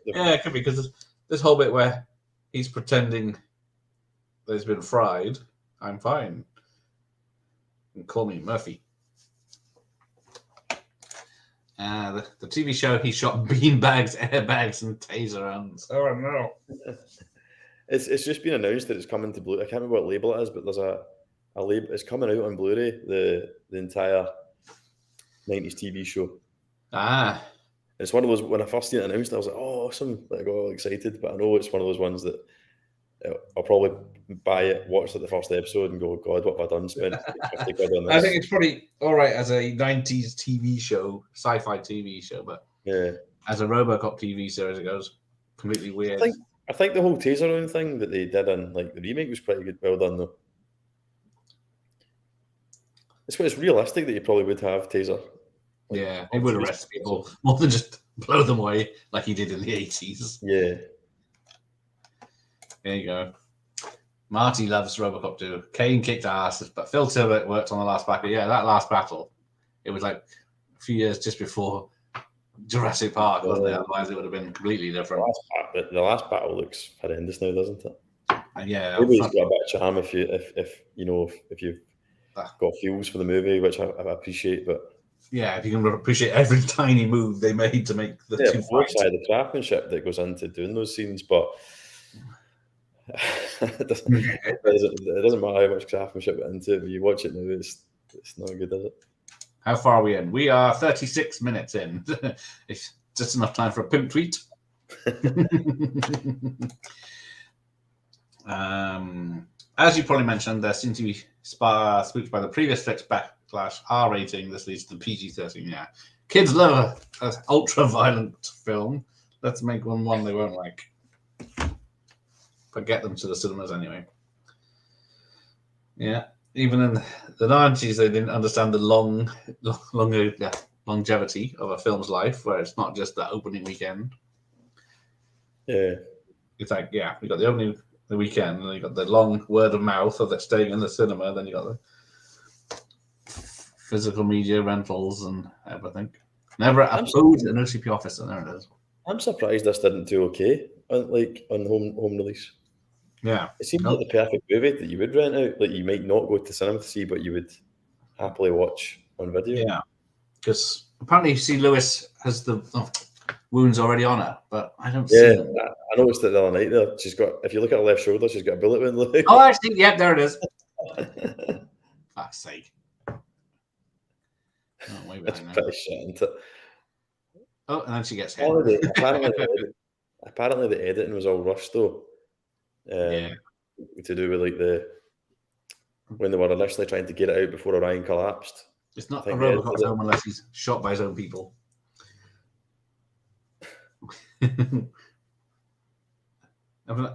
Yeah, it could be, because this whole bit where he's pretending that he's been fried. I'm fine. And call me Murphy. The TV show, he shot beanbags, airbags, and taser rounds. Oh no! It's just been announced that it's coming to Blu-ray. I can't remember what label it is, but there's a label. It's coming out on Blu-ray. The entire 90s TV show. It's one of those. When I first seen it announced, I was like, "Oh, awesome!" Like, I got all excited. But I know it's one of those ones that I'll probably buy it, watch the first episode, and go, "God, what have I done? Spent $50 on this." I think it's pretty all right as a 90s TV show, sci-fi TV show, but as a RoboCop TV series, it goes completely weird. I think the whole taser round thing that they did in the remake was pretty good. Well done, though. It's realistic that you probably would have taser. Like, Yeah, he would arrest people more than just blow them away like he did in the 80s. Yeah. There you go. Marty loves RoboCop 2. Kane kicked ass, but Phil Tippett worked on the last battle. Yeah, that last battle, it was like a few years just before Jurassic Park, wasn't it? Otherwise, it would have been completely different. The last battle looks horrendous now, doesn't it? Yeah, Maybe it's got a bit of charm if you've Ah. got feels for the movie, which I appreciate. But yeah, if you can appreciate every tiny move they made to make the two of course, fights. the craftsmanship that goes into doing those scenes, but it doesn't matter how much craftsmanship went into it. If you watch it now, it's not good, is it? How far are we in? We are 36 minutes in. It's just enough time for a pimp tweet. As you probably mentioned, there seems to be spooked by the previous flick's backlash R rating. This leads to PG-13. Yeah, kids love an ultra-violent film. Let's make one they won't like. But get them to the cinemas anyway. Yeah, even in the 90s, they didn't understand the longevity of a film's life, where it's not just the opening weekend. Yeah. It's like, yeah, we got the opening the weekend, and then you got the long word of mouth of it staying in the cinema, then you got the physical media rentals and everything. Never a food and OCP office, and there it is. I'm surprised this didn't do okay on home release. Yeah. It seems like the perfect movie that you would rent out, like you might not go to cinema to see, but you would happily watch on video. Yeah, because apparently C. Lewis has the wounds already on her, but I don't see them. I noticed it the other night there. She's got, if you look at her left shoulder, she's got a bullet wound. Oh, actually, yeah, there it is. Fuck's sake. Oh, way It's behind now. pretty shit, isn't it? Oh, and then she gets hit. Apparently the editing was all rushed though. Yeah. To do with like when they were initially trying to get it out before Orion collapsed. It's not a RoboCop film unless he's shot by his own people.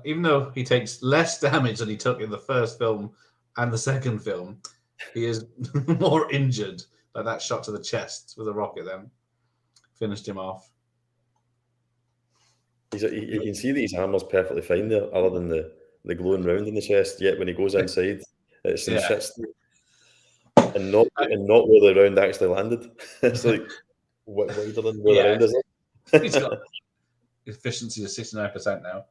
Even though he takes less damage than he took in the first film and the second film, he is more injured. Like that shot to the chest with a rocket then finished him off. You can see that his armor's perfectly fine there, other than the glowing round in the chest. Yet when he goes inside, it's some shit stuff. And not where the round actually landed. It's like wider than where the round is. He's got efficiency of 69% now.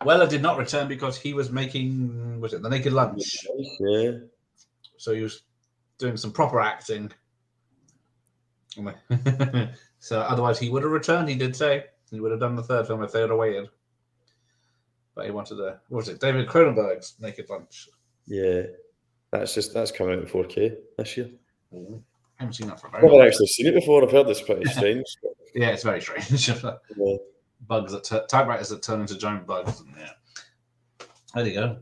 Weller did not return because he was making, was it The Naked Lunch? Yeah. So he was doing some proper acting. So otherwise he would have returned, he did say. He would have done the third film if they had waited. But he wanted what was it, David Cronenberg's Naked Lunch. Yeah. That's coming out in 4K this year. I haven't seen that for a very I've long never actually seen it before. I've heard it's pretty strange. Yeah, it's very strange. Bugs typewriters that turn into giant bugs. And, yeah. There you go.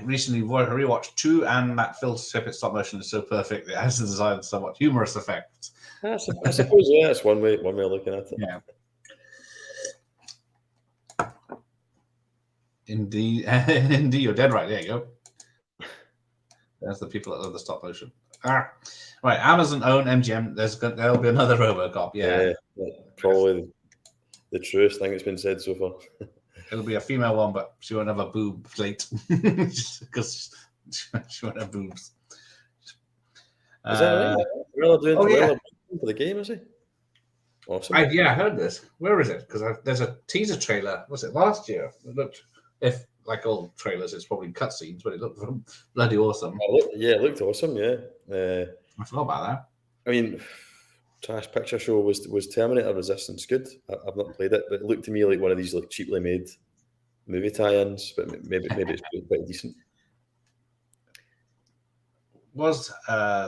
Recently rewatched 2, and that Phil Tippett stop motion is so perfect it has designed somewhat humorous effects. I suppose, yeah, it's one way of looking at it. Yeah. Indeed, you're dead right. There you go. There's the people that love the stop motion. Right, Amazon own MGM. There'll be another RoboCop. Yeah, probably the truest thing that's been said so far. It'll be a female one, but she won't have a boob plate because she won't have boobs. Is that right? We're for the game, is he? Awesome. I heard this. Where is it? Because there's a teaser trailer. Was it last year? It looked, if like all trailers, it's probably cutscenes, but it looked bloody awesome. It looked awesome. Yeah. I forgot about that. I mean, Trash Picture Show was Terminator Resistance good? I've not played it, but it looked to me like one of these like cheaply made movie tie-ins. But maybe it's quite decent. Was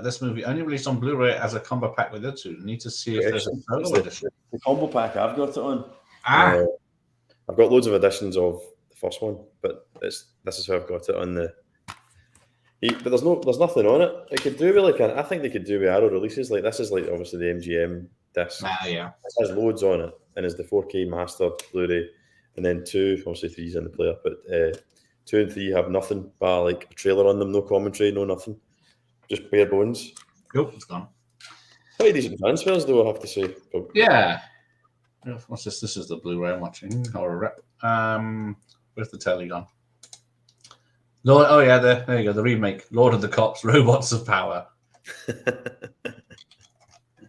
this movie only released on Blu-ray as a combo pack with it too? Need to see if there's a solo edition. The combo pack I've got it on. I've got loads of editions of the first one, but this is how I've got it on the. But there's nothing on it. It could do with I think they could do with Arrow releases. Like this is like obviously the MGM disc. Yeah. It has loads on it, and it's the 4K master Blu-ray, and then 2, obviously 3's in the player, but 2 and 3 have nothing but like a trailer on them, no commentary, no nothing. Just bare bones. Nope, it's gone. Pretty decent transfers, though, I have to say. But Yeah. What's this? This is the Blu-ray I'm watching. Or a rep. Where's the telly gone? Lord, oh yeah, there you go. The remake, Lord of the Cops, Robots of Power.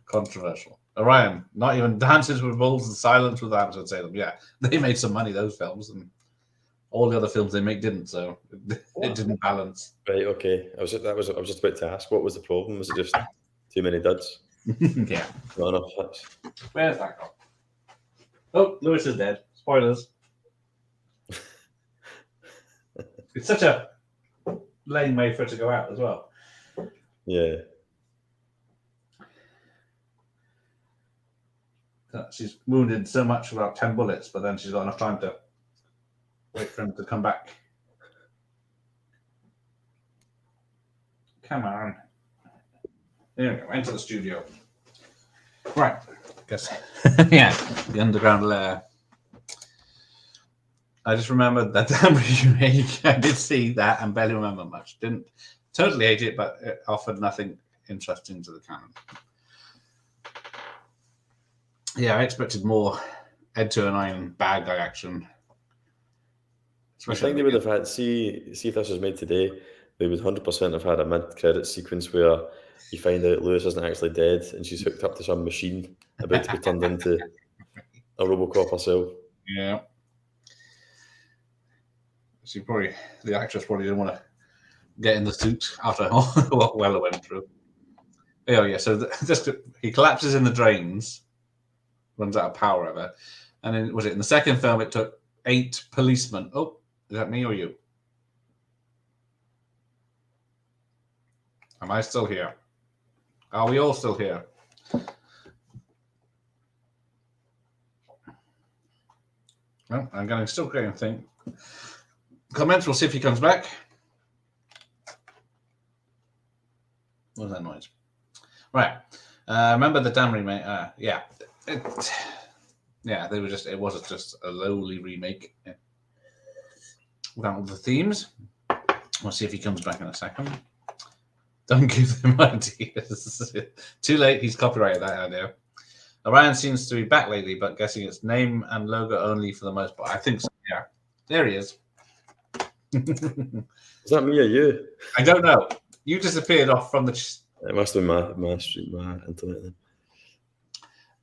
Controversial. Orion, not even Dances with Wolves and Silence with Lambs would say them. Yeah, they made some money, those films, and all the other films they make didn't, so it didn't balance. Right, okay. I was just about to ask, what was the problem? Was it just too many duds? Yeah. Not enough hits. Where's that gone? Oh, Lewis is dead. Spoilers. It's such a lame way for it to go out as well. Yeah. She's wounded so much for about 10 bullets, but then she's got enough time to wait for him to come back. Come on. There we go. Enter the studio. Right. Guess. Yeah. The underground lair. I just remembered that remake. I did see that and barely remember much. Didn't totally hate it, but it offered nothing interesting to the canon. Yeah, I expected more Ed 209 bad guy action. I think they would have had, see if this was made today, they would 100% have had a mid-credit sequence where you find out Lewis isn't actually dead and she's hooked up to some machine about to be turned into a RoboCop herself. Yeah. The actress probably didn't want to get in the suit after what Weller went through. Oh, yeah, so he collapses in the drains, runs out of power ever. And then, was it in the second film, it took 8 policemen. Oh, is that me or you? Am I still here? Are we all still here? Well, I'm still getting a thing. Comments, we'll see if he comes back. What was that noise? Right. Remember the damn remake? Yeah. Yeah, it was just a lowly remake. Yeah. Without all the themes. We'll see if he comes back in a second. Don't give them ideas. Too late, he's copyrighted that idea. Orion seems to be back lately, but guessing it's name and logo only for the most part. I think so, yeah. There he is. Is that me or you? I don't know. You disappeared off from the... It must have been my internet then.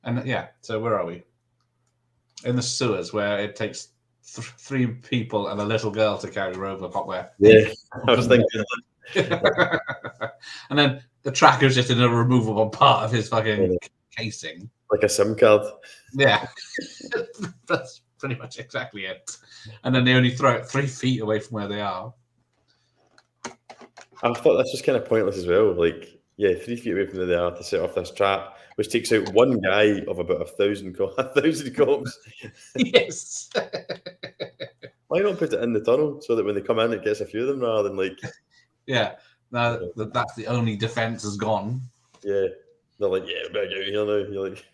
And yeah, so where are we? In the sewers, where it takes 3 people and a little girl to carry RoboCop. Where yeah, I was thinking. And then the tracker's just in a removable part of his fucking casing, like a SIM card. Yeah, that's pretty much exactly it. And then they only throw it 3 feet away from where they are. I thought that's just kind of pointless as well. Like, yeah, 3 feet away from where they are to set off this trap, which takes out one guy of about 1,000 cops. Yes. Why not put it in the tunnel so that when they come in, it gets a few of them rather than like. Yeah. Now that's the only defense is gone. Yeah. They're like, yeah, better get out here now. You're like,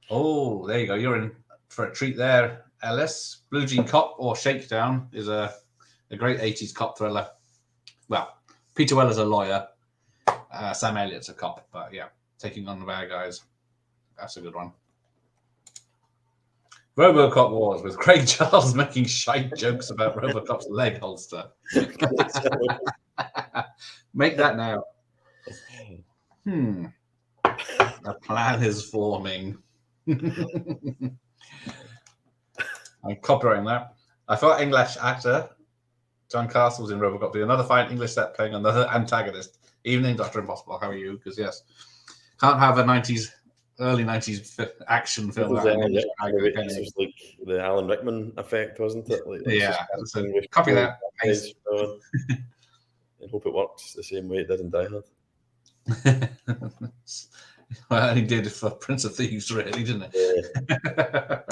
oh, there you go. You're in for a treat there, Ellis. Blue Jean Cop or Shakedown is a great 80s cop thriller. Well, Peter Weller's a lawyer. Sam Elliott's a cop, but yeah, taking on the bad guys. That's a good one. RoboCop Wars with Craig Charles making shite jokes about RoboCop's leg holster. Make that now. A plan is forming. I'm copyrighting that. I thought English actor John Castle's in RoboCop. Another fine English set playing another antagonist. Evening, Dr. Impossible. How are you? Because yes, can't have a early 90s action film. It was like the Alan Rickman effect, wasn't it? Like, yeah. So copy that. And hope it works the same way it did in Die Hard. Well, he did for Prince of Thieves, really, didn't it?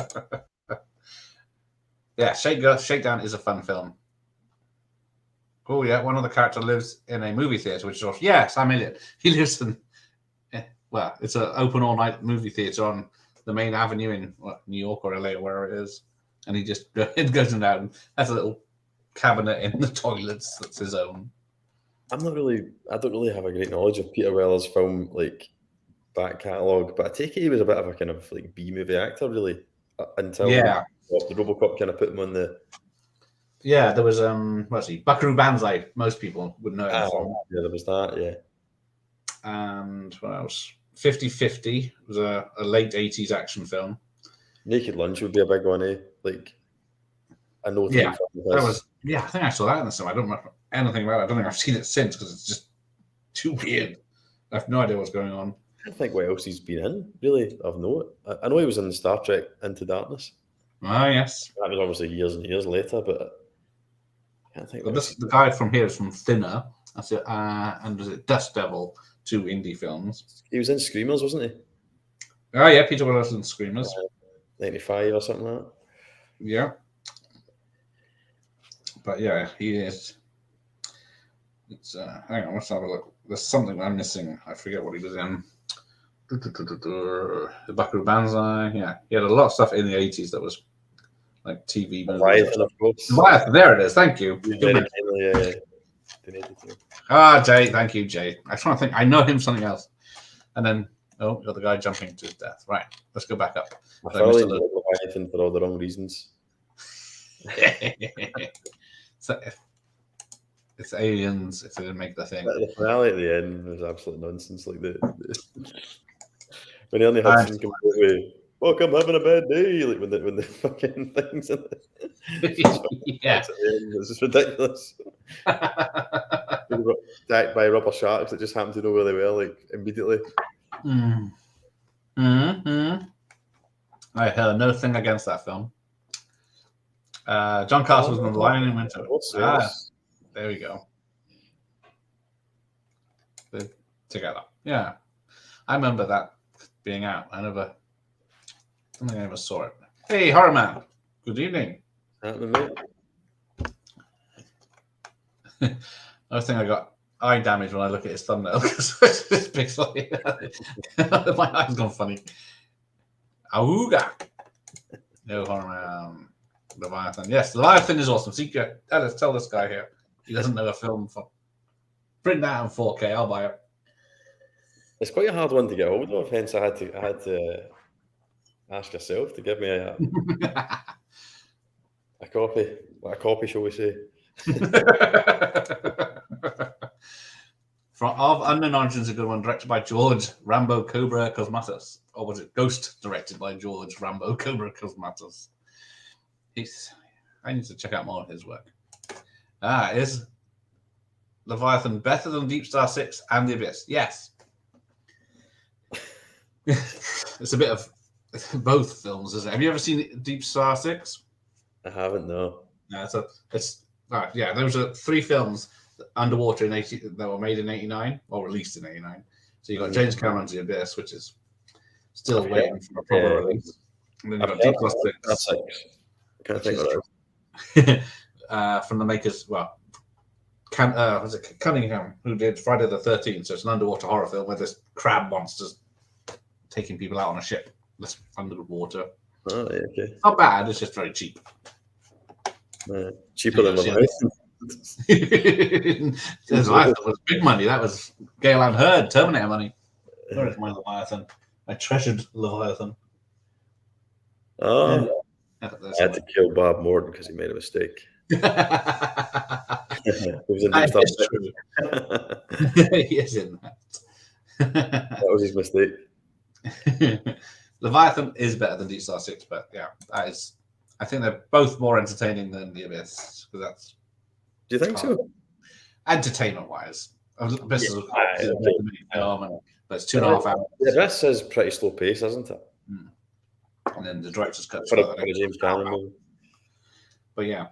Yeah, Shakedown is a fun film. Oh, yeah, one of the characters lives in a movie theater, which is, Sam Elliott. He lives in, it's an open all-night movie theater on the main avenue in New York or LA or wherever it is. And he just goes in and out and has a little cabinet in the toilets that's his own. I don't really have a great knowledge of Peter Weller's film like back catalogue, but I take it he was a bit of a kind of like B movie actor, really, until Yeah. the RoboCop kind of put him on the. Yeah, there was what's he? Buckaroo Banzai. Most people would know him from. Yeah, there was that. Yeah. And what else? 50-50 was a late 80s action film. Naked Lunch would be a big one, eh? Like a notable Yeah, film. that was. Yeah, I think I saw that in the cinema. I don't remember anything about it. I don't think I've seen it since because it's just too weird. I have no idea what's going on. I don't think what else he's been in, really, of note. I know he was in Star Trek Into Darkness. Ah, yes. That was obviously years and years later, but I can't think. Well, the guy from here is from Thinner. That's it. And was it Dust Devil? 2 indie films. He was in Screamers, wasn't he? Oh yeah, Peter Weller's in Screamers. 95 or something like that. Yeah. But yeah, he is. It's hang on, let's have a look. There's something I'm missing. I forget what he was in. The Buckaroo Banzai. Yeah, he had a lot of stuff in the 80s that was like TV movies. Leviathan, of course. Leviathan, there it is. Thank you. Yeah. Ah, Jay. Thank you, Jay. I was trying to think. I know him something else. And then, oh, you're the guy jumping to his death. Right. Let's go back up. I thoroughly enjoyed Leviathan for all the wrong reasons. So, it's aliens if they didn't make the thing. The finale at the end was absolute nonsense. Like when Ernie Hudson comes with, "Welcome, having a bad day," like when the fucking things in it. Yeah, it's just ridiculous. Attacked by rubber sharks that just happen to know where they were, like immediately. I heard no thing against that film. John Carter was in The Lion in Winter. There we go. They're together. Yeah. I remember that being out. I don't think I ever saw it. Hey, Horror Man. Good evening. Happening, mate. I think I got eye damage when I look at his thumbnail because it's pixely. My eye's gone funny. Auga. No, Horror Man. Leviathan. Yes, Leviathan is awesome. Secret. Tell this guy here. He doesn't know a film. Print that in 4K. I'll buy it. It's quite a hard one to get hold of. Hence, I had to ask yourself to give me a copy. What a copy, shall we say? Of Unknown Origins, a good one, directed by George Rambo Cobra Cosmatos, or was it Ghost directed by George Rambo Cobra Cosmatos? I need to check out more of his work. Is Leviathan better than Deep Star 6 and The Abyss? Yes. It's a bit of both films, isn't it? Have you ever seen Deep Star 6? I haven't, no. Yeah, those are 3 films underwater in 80 that were made in 89 or released in 89. So you got James Cameron's The Abyss, which is still waiting for a proper release. And then you got Deep Star 6. Can't think of that. From the makers, was it Cunningham who did Friday the 13th? So it's an underwater horror film where this crab monster's taking people out on a ship that's underwater. Oh, yeah, okay. Not bad. It's just very cheap. Cheaper than Leviathan. Leviathan was big money. That was Gale Ann Hurd, Terminator money. Where is my Leviathan? My treasured Leviathan. Oh. Yeah. I had to kill Bob Morton because he made a mistake. He was in Deep Star 6. He is in that. That was his mistake. Leviathan is better than Deep Star 6, but yeah, that is. I think they're both more entertaining than The Abyss because that's. Do you think so? Entertainment-wise, Abyss is film, but it's 2.5 hours. The Abyss is pretty slow pace, isn't it? And then the director's cut for a James Cameron movie. But yeah,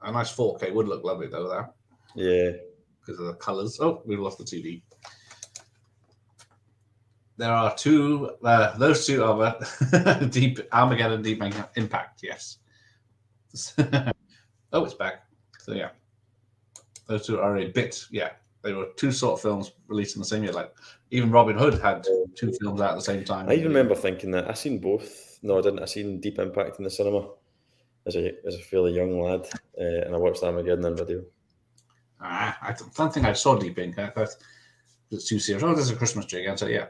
a nice 4K would look lovely though. That because of the colours. Oh, we lost the TV. There are those two are Deep Armageddon, Deep Impact. Yes. Oh, it's back. So yeah, those two are a bit. Yeah, they were 2 sort of films released in the same year. Like even Robin Hood had 2 films out at the same time. I even remember thinking that I seen both. No, I didn't. I seen Deep Impact in the cinema as a fairly young lad, and I watched Armageddon on video. I don't think I saw Deep Ink. I thought it's too serious. Oh, there's a Christmas tree again. So yeah,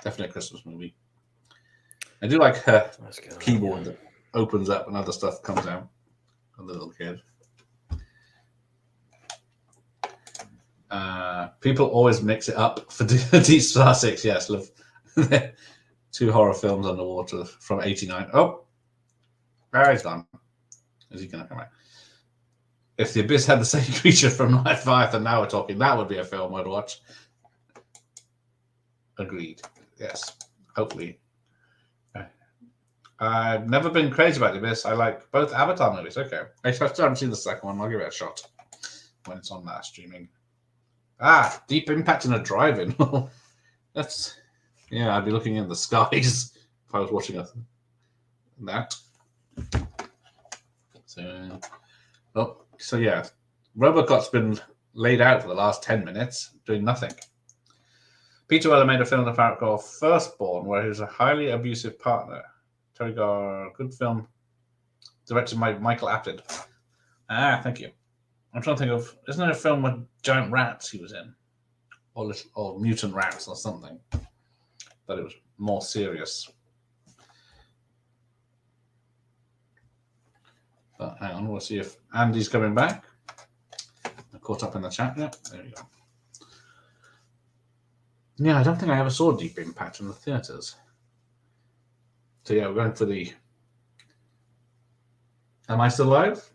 definitely a Christmas movie. I do like her keyboard that opens up and other stuff comes out. A little kid. People always mix it up for Deep Star 6. Yes, love 2 horror films underwater from '89. Oh, he's gone. Is he going to come back? If the Abyss had the same creature from Leviathan, now we're talking, that would be a film I'd watch. Agreed. Yes. Hopefully. I've never been crazy about the Abyss. I like both Avatar movies. Okay. I still haven't seen the second one. I'll give it a shot when it's on that streaming. Deep Impact in a drive-in. That's... Yeah, I'd be looking in the skies if I was watching that. So yeah, RoboCop's been laid out for the last 10 minutes, doing nothing. Peter Weller made a film about called Firstborn, where he was a highly abusive partner. Terry Gar, good film, directed by Michael Apted. Thank you. I'm trying to think of, isn't there a film with giant rats he was in? Or mutant rats or something. But it was more serious. But hang on, we'll see if Andy's coming back. I caught up in the chat. Yeah, there you go. Yeah, I don't think I ever saw Deep Impact in the theatres. So yeah, we're going for the... Am I still live?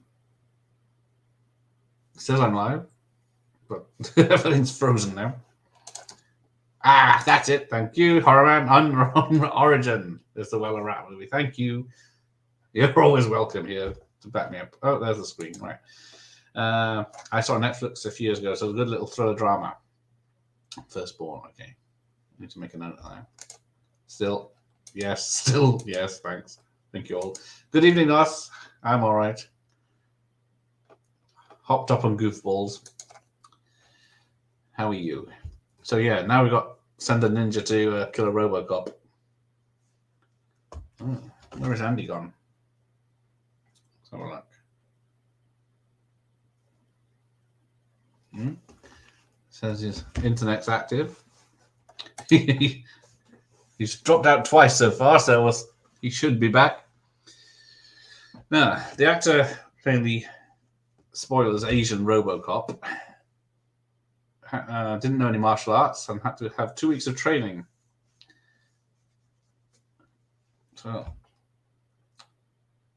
It says I'm live, but everything's frozen now. That's it. Thank you. Horror Man Origin is the Weller Rat movie. Thank you. You're always welcome here to back me up. Oh, there's the screen. Right. I saw Netflix a few years ago, so a good little thriller drama. Firstborn. Okay. Need to make a note of that. Still, yes. Thanks. Thank you all. Good evening, us. I'm all right. Hopped up on goofballs. How are you? So yeah, now we got send a ninja to kill a RoboCop. Where is Andy gone? Let's have a look. Says his internet's active. He's dropped out twice so far, so he should be back. Now, the actor playing the spoilers Asian RoboCop didn't know any martial arts and had to have 2 weeks of training. So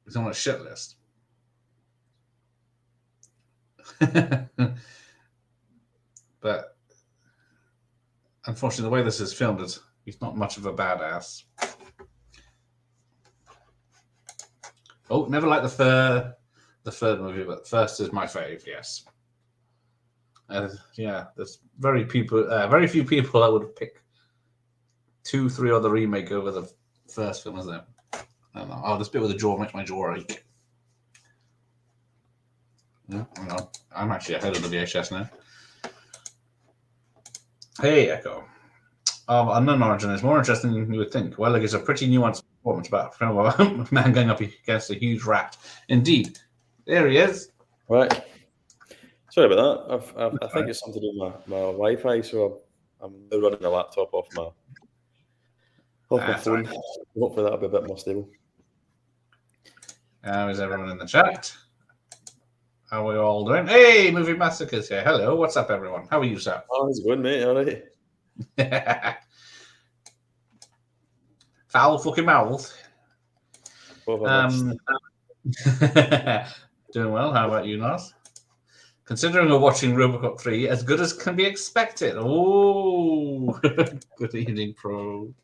he's on a shit list. But unfortunately, the way this is filmed is he's not much of a badass. Oh, never liked the third movie, but first is my fave. Yes. Yeah, there's very few people that would pick 2, 3 or the remake over the first film, isn't there? I don't know. Oh, this bit with the jaw makes my jaw ache. Yeah, I'm actually ahead of the VHS now. Hey, Echo. Unknown Origin is more interesting than you would think. Well, gives a pretty nuanced performance about a man going up against a huge rat. Indeed. There he is. Right. Sorry about that. I think it's something to do with my Wi-Fi, so I'm now running the laptop off my phone. Right. Hopefully that'll be a bit more stable. How is everyone in the chat? How are we all doing? Hey, Movie Massacres here. Hello, what's up, everyone? How are you, sir? Oh, how's it going, mate? All right. Foul fucking mouth. Doing well. How about you, Nas? Considering we're watching RoboCop 3, as good as can be expected. Oh, good evening, Pro.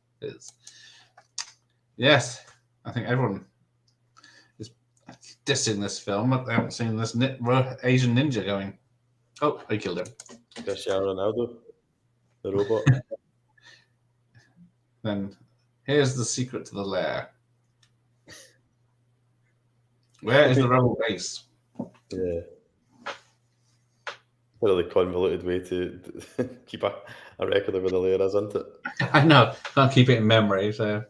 Yes, I think everyone is dissing this film. They haven't seen this Asian ninja going. Oh, I killed him. Cristiano Ronaldo, the robot. Then here's the secret to the lair. Where is the rebel base? Yeah. A really convoluted way to keep a record of where the lair is, isn't it? I know. Can't keep it in memory, so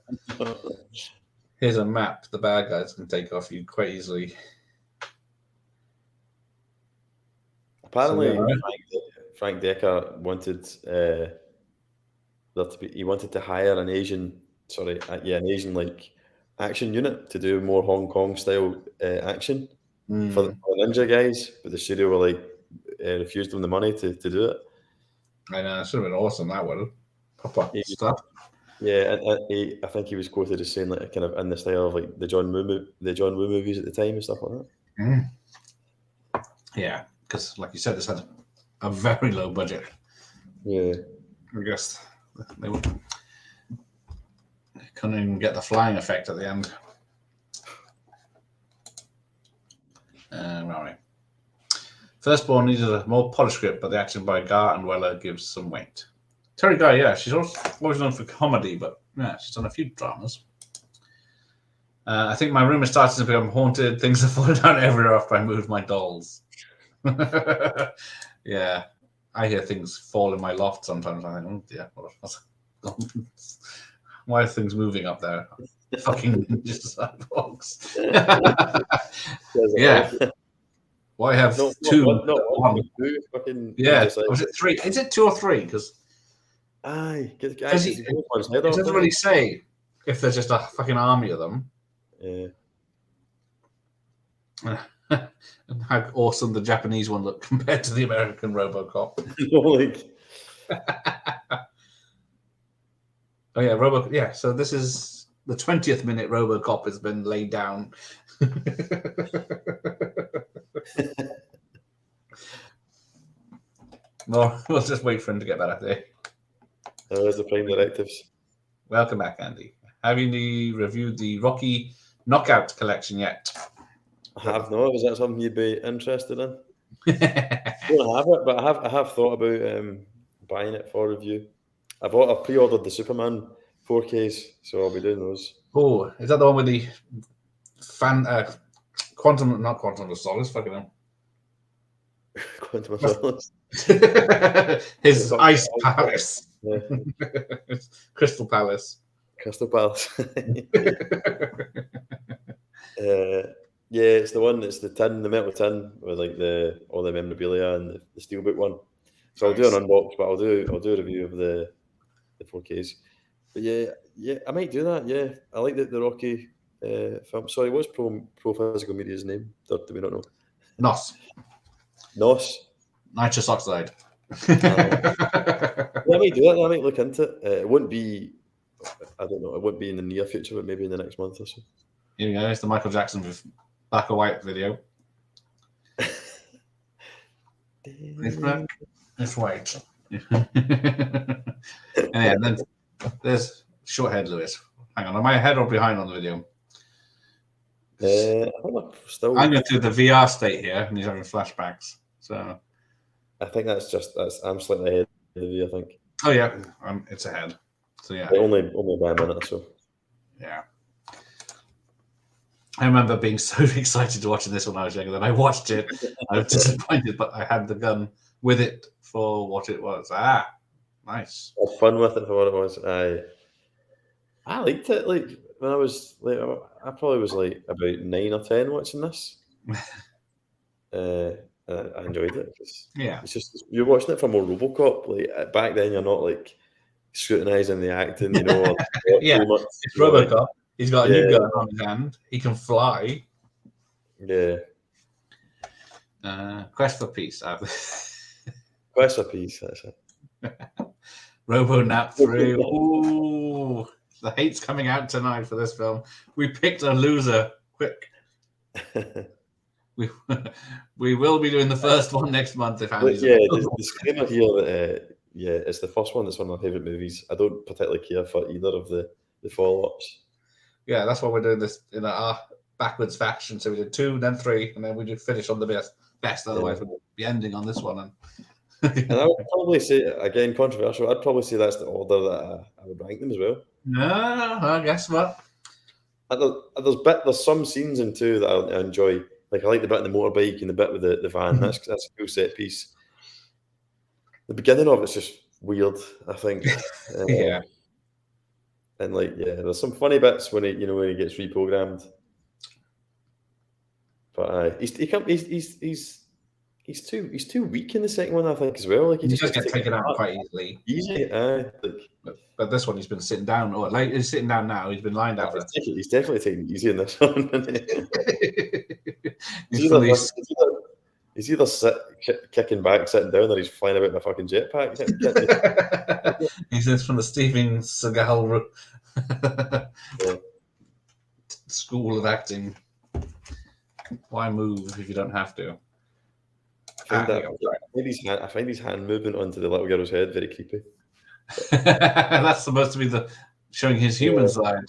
here's a map the bad guys can take off you quite easily. Apparently, So, Frank Decker wanted he wanted to hire an Asian, an Asian like action unit to do more Hong Kong style action for the ninja guys, but the studio were like refused them the money to do it. I know, it should have been awesome, that would have. Proper stuff. Yeah, and I think he was quoted as saying like kind of in the style of like the John Woo movies at the time and stuff like that. Yeah, because like you said, this had a very low budget. Yeah, I guess they couldn't even get the flying effect at the end. Where are we? Firstborn needed a more polished script, but the action by Gar and Weller gives some weight. Terry Guy, yeah, she's always known for comedy, but yeah, she's done a few dramas. I think my room is starting to become haunted. Things are falling down everywhere after I moved my dolls. Yeah, I hear things fall in my loft sometimes. I think, oh dear, why are things moving up there? Fucking just sidewalks. Yeah. Why have two? One. Fucking yeah, was it 3? Is it 2 or 3? Because it doesn't really say if there's just a fucking army of them. Yeah. And how awesome the Japanese one looked compared to the American RoboCop. Oh yeah, yeah, so this is the 20th minute RoboCop has been laid down. No, we'll just wait for him to get better there. There's the prime directives. Welcome back, Andy. Have you reviewed the Rocky Knockout collection yet? I have not. Is that something you'd be interested in? I don't have it, but I have thought about buying it for review. I've pre-ordered the Superman 4Ks, so I'll be doing those. Oh, is that the one with the not Quantum of Solace, fucking hell. Quantum of Solace. His Ice Palace. Yeah. Crystal Palace. Crystal Palace. Yeah, it's the one. It's the metal tin with like all the memorabilia and the steelbook one. So I'll do an unbox, but I'll do a review of the 4Ks. But yeah, I might do that. Yeah, I like the Rocky film. Sorry, what's Pro Physical Media's name? Do we not know? NOS. Nitrous oxide. Yeah, I might do that. I might look into it. It won't be. I don't know. It won't be in the near future, but maybe in the next month or so. Here we go. It's the Michael Jackson with black or white video. It's black. It's white. And then there's Shorthead Lewis. Hang on, am I ahead or behind on the video? I'm going through the VR state here, and he's having flashbacks. So I think I'm slightly ahead of you. I think. Oh yeah, it's ahead. So yeah, only by a minute or so. Yeah. I remember being so excited to watching this when I was younger. Then I watched it. I was disappointed, but I had the gun with it for what it was. Nice. I had fun with it for what it was. I liked it. Like when I was like, I probably was like about 9 or 10 watching this. I enjoyed it. It's just you're watching it for more RoboCop. Like back then, you're not like scrutinizing the acting. You know. Yeah, it's RoboCop. He's got a new gun on his hand. He can fly. Yeah. Quest for Peace. Quest for Peace, that's it. Robo Nap 3. Ooh, the hate's coming out tonight for this film. We picked a loser. Quick. We will be doing the first one next month. The disclaimer here that it's the first one that's one of my favourite movies. I don't particularly care for either of the follow-ups. Yeah, that's why we're doing this in our backwards fashion. So we did 2, then 3, and then we just finish on the best. Otherwise, we'll be ending on this one. And I would probably say, again, controversial, I'd probably say that's the order that I would rank them as well. No, I guess what? There's some scenes in 2 that I enjoy. Like I like the bit in the motorbike and the bit with the van. That's a cool set piece. The beginning of it's just weird, I think. Yeah. And there's some funny bits when he gets reprogrammed. But he's He's too weak in the second one, I think, as well. Like he He just does gets get taken out apart quite easily. easy. But this one, he's been sitting down, or like he's sitting down now. He's been lying down for. He's definitely taking it easy in this one. He's fully. He's either kicking back, sitting down, or he's flying about in a fucking jetpack. He says from the Steven Seagal school of acting. Why move if you don't have to? I find his hand movement onto the little girl's head very creepy. That's supposed to be the showing his human side.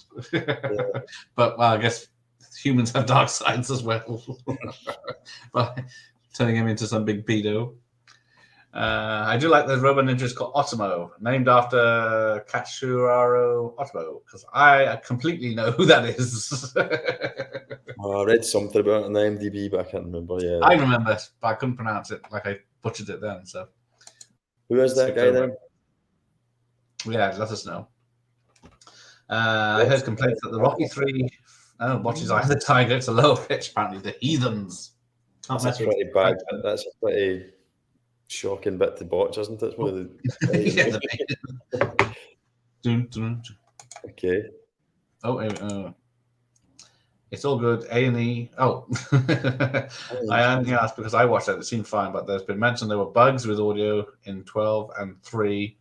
But I guess humans have dark sides as well. By turning him into some big pedo. I do like the Robo Ninja is called Otomo, named after Katsuhiro Otomo, because I completely know who that is. I read something about it on IMDb, but I can't remember. Yeah, I remember it, but I couldn't pronounce it. Like I butchered it then. So who is that guy then? Yeah, let us know. I heard complaints that the Rocky 3 watches Eye of the Tiger. It's a lower pitch, apparently. The Heathens. That's pretty bad. That's a pretty shocking bit to botch, isn't it? It's one of the... Okay. Oh, it's all good. A&E. Oh, I only asked because I watched it. It seemed fine, but there's been mentioned there were bugs with audio in 12 and 3.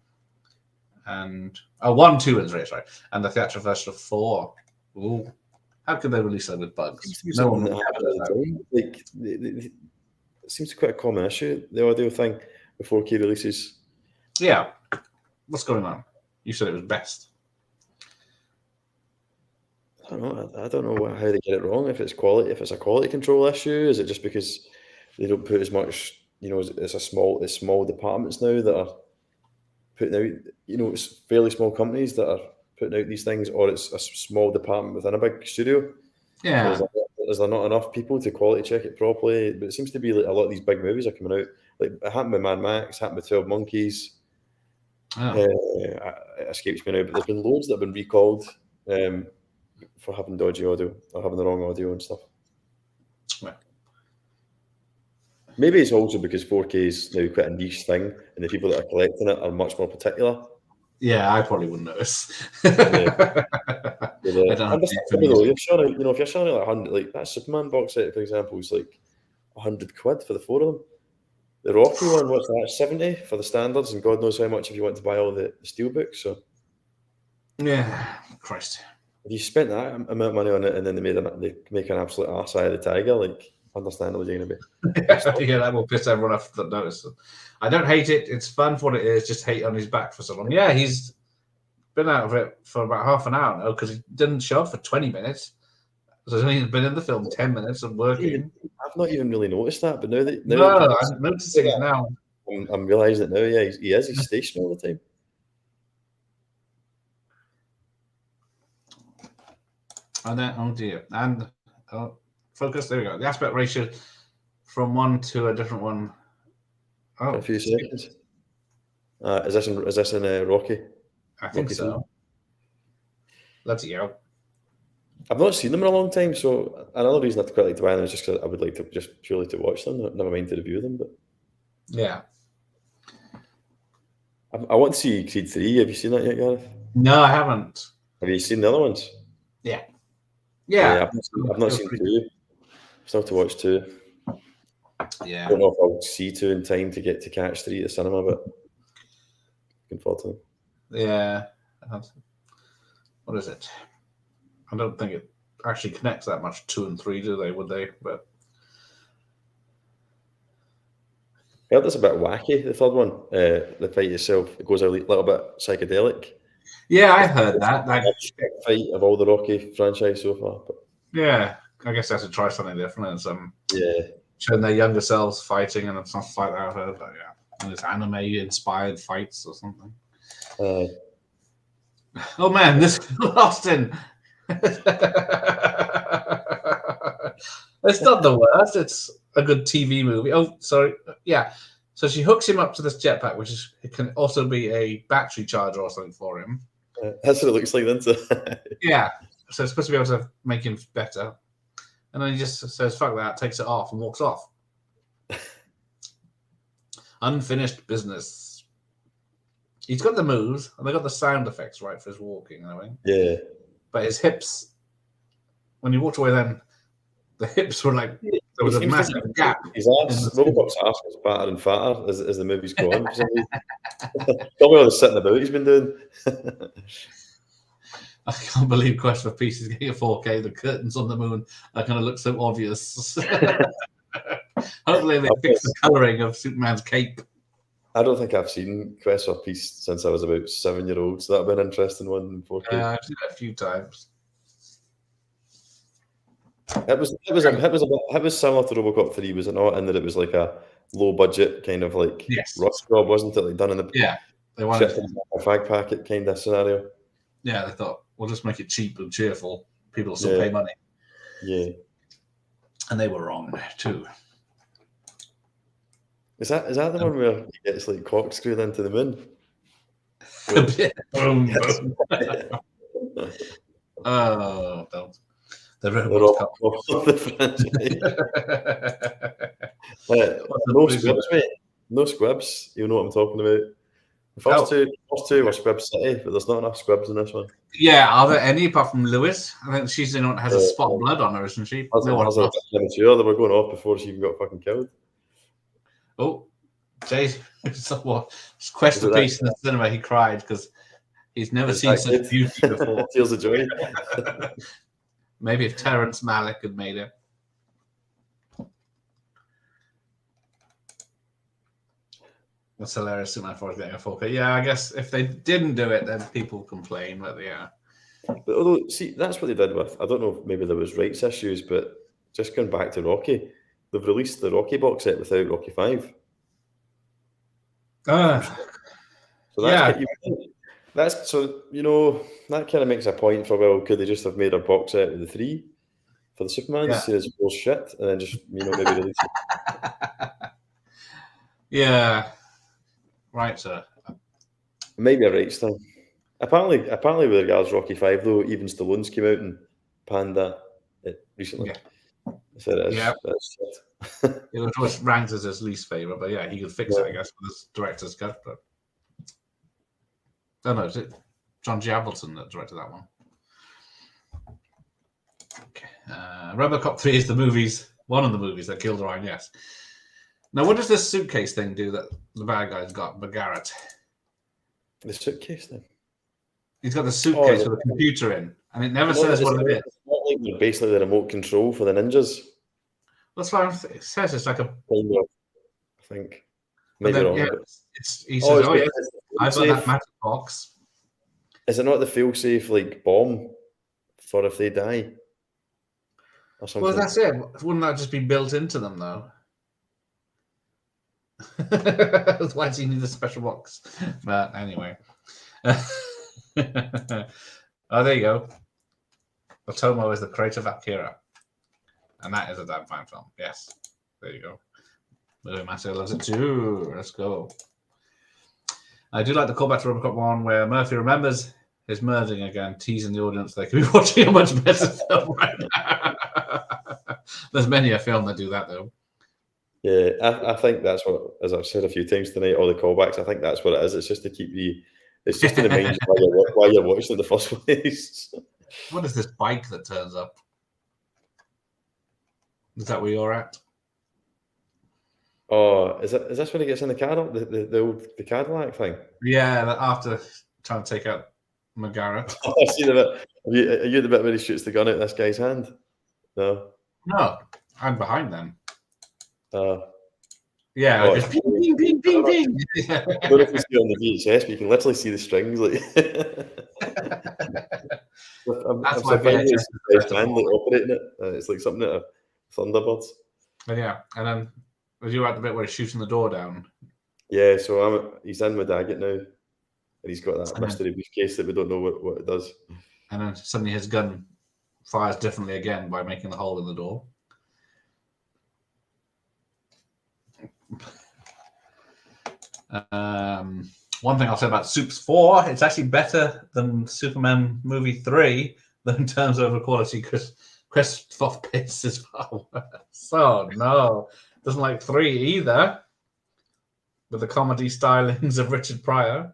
And 1, 2, and 3, sorry, and the theatrical version of 4. Ooh, how could they release that with bugs? No one would have that. Like, it seems to be quite a common issue, the audio thing, before 4K releases. Yeah, what's going on? You said it was best. I don't know how they get it wrong. If it's quality, if it's a quality control issue, is it just because they don't put as much? It's small departments now that are putting out, it's fairly small companies that are putting out these things, or it's a small department within a big studio. Yeah. So is there not enough people to quality check it properly? But it seems to be like a lot of these big movies are coming out. Like it happened with Mad Max, happened with 12 Monkeys. It escapes me now, but there's been loads that have been recalled for having dodgy audio or having the wrong audio and stuff. Yeah. Maybe it's also because 4K is now quite a niche thing, and the people that are collecting it are much more particular. Yeah, I probably wouldn't notice. I don't understand though. If you're showing like 100, like that Superman box set, for example, is like £100 for the 4 of them. The Rocky one, what's that? 70 for the standards, and God knows how much if you want to buy all the steelbooks. So yeah, Christ. If you spent that amount of money on it and then they make an absolute arse eye of the tiger, like understandable you're gonna be. Yeah, that will piss everyone off that notice. I don't hate it. It's fun for what it is. Just hate on his back for so long. Yeah, he's been out of it for about half an hour now because he didn't show up for 20 minutes. So he's only been in the film 10 minutes of working. I've not even really noticed that, but now I'm noticing it now. I'm realizing it now. Yeah, he's stationary all the time. And then, oh dear. And focus, there we go. The aspect ratio from one to a different one. A few seconds. Is this in Rocky? I think Rocky so. 3? Let's go. I've not seen them in a long time, so another reason I'd quite like to buy them is just because I would like to just purely to watch them, never mind to review them. But yeah, I want to see Creed 3. Have you seen that yet, Gareth? No, I haven't. Have you seen the other ones? Yeah. I've not seen 2. Still to watch 2. Yeah. I don't know if I'll see 2 in time to get to catch 3 at the cinema, but looking forward to them. Yeah. What is it? I don't think it actually connects that much 2 and 3, do they? Would they? But I heard it's a bit wacky, the third one. The fight itself, it goes a little bit psychedelic. Yeah, I've heard that. Like fight of all the Rocky franchise so far. But yeah, I guess they have to try something different and some showing their younger selves fighting and stuff like that. I've heard, but yeah, and it's anime-inspired fights or something. Oh man, this Austin. It's not the worst. It's a good TV movie. Oh, sorry. Yeah. So she hooks him up to this jetpack, it can also be a battery charger or something for him. That's what it looks like, isn't it? Yeah. So it's supposed to be able to make him better. And then he just says, fuck that, takes it off and walks off. Unfinished business. He's got the moves, and they got the sound effects right for his walking, I think. Yeah. But his hips, when he walked away, then the hips were like there was a massive gap. His ass, RoboCop's ass was fatter and fatter as the movie's gone. Probably all the sitting about he's been doing. I can't believe Quest for Peace is getting a 4K. The curtains on the moon are going to look so obvious. Hopefully they fix the colouring of Superman's cape. I don't think I've seen Quest for Peace since I was about 7-year-old, so that'd be an interesting one in 4K. I've seen it a few times. It was similar to RoboCop 3, was it not? In that it was like a low budget kind of like rush job, wasn't it? Like done in the they wanted a fag packet kind of scenario. Yeah, they thought we'll just make it cheap and cheerful. People will still pay money. Yeah, and they were wrong too. Is that the one where he gets like corkscrewed into the moon? Boom, boom. Oh, don't. The no squibs, mate. No squibs. You know what I'm talking about. The first two were Squib City, but there's not enough squibs in this one. Yeah, are there any apart from Lewis? I think she's the one that has a spot of blood on her, isn't she? They were going off before she even got fucking killed. Oh, Jay, Quest for Peace in the cinema. He cried because he's never seen such beauty before. Tears of joy. Maybe if Terrence Malick had made it. That's hilarious. Superman 4 is getting a 4K. Yeah, I guess if they didn't do it, then people complain. But yeah. But although, see, that's what they did with. I don't know if maybe there was rights issues, but just going back to Rocky, they've released the Rocky box set without Rocky 5. So that's that kind of makes a point for, well, could they just have made a box set with the 3 for the Superman? Yeah. See, it's bullshit, and then just maybe release it. Yeah. Right, sir. Maybe a rights thing. Apparently, with regards to Rocky 5, though, even Stallone's came out and panned that recently. Yeah. So it is. Yeah. It was always ranked as his least favourite, but yeah, he could fix it, I guess, with his director's cut. But I don't know, is it John G. Avildsen that directed that one? Okay. RoboCop 3 is one of the movies that killed Ryan, yes. Now, what does this suitcase thing do that the bad guy's got, McGarrett? The suitcase thing? He's got the suitcase with a computer in, and it never says what it is. It's not like basically the remote control for the ninjas. That's what it says. It's like a... Kind of, I think. Maybe wrong. Yeah, he says, yes, I've got that magic box. Is it not the fail-safe, like, bomb for if they die? Or something? Well, that's it. Wouldn't that just be built into them, though? Why does he need a special box? But anyway. Oh, there you go. Otomo is the creator of Akira. And that is a damn fine film. Yes. There you go. Louis Massey loves it too. Let's go. I do like the callback to RoboCop 1 where Murphy remembers his murdering again, teasing the audience they could be watching a much better film right now. There's many a film that do that, though. Yeah, I think that's what, as I've said a few times tonight, all the callbacks, I think that's what it is. It's just to keep it's just to remind you why you're watching in the first place. What is this bike that turns up? Is that where you're at? Oh, is this when he gets in the Cadillac, the Cadillac thing? Yeah, after trying to take out McGarrett. Oh, I've seen a bit. Are you the bit where he shoots the gun out this guy's hand? No. No, I'm behind them. Yeah, oh, just ping, ping, ping, ping, ping. I don't know if you see on the VHS, but you can literally see the strings. Like, That's my VHS. Operating it. It's like something out of Thunderbirds. And yeah, and then was you at the bit where he's shooting the door down? Yeah, so he's in with Daggett now, and he's got that mystery briefcase that we don't know what it does. And then suddenly his gun fires differently again by making the hole in the door. One thing I'll say about Supes 4, it's actually better than Superman movie 3 in terms of quality because Christoph Pitts is far worse. Oh no, doesn't like 3 either. with the comedy stylings of Richard Pryor.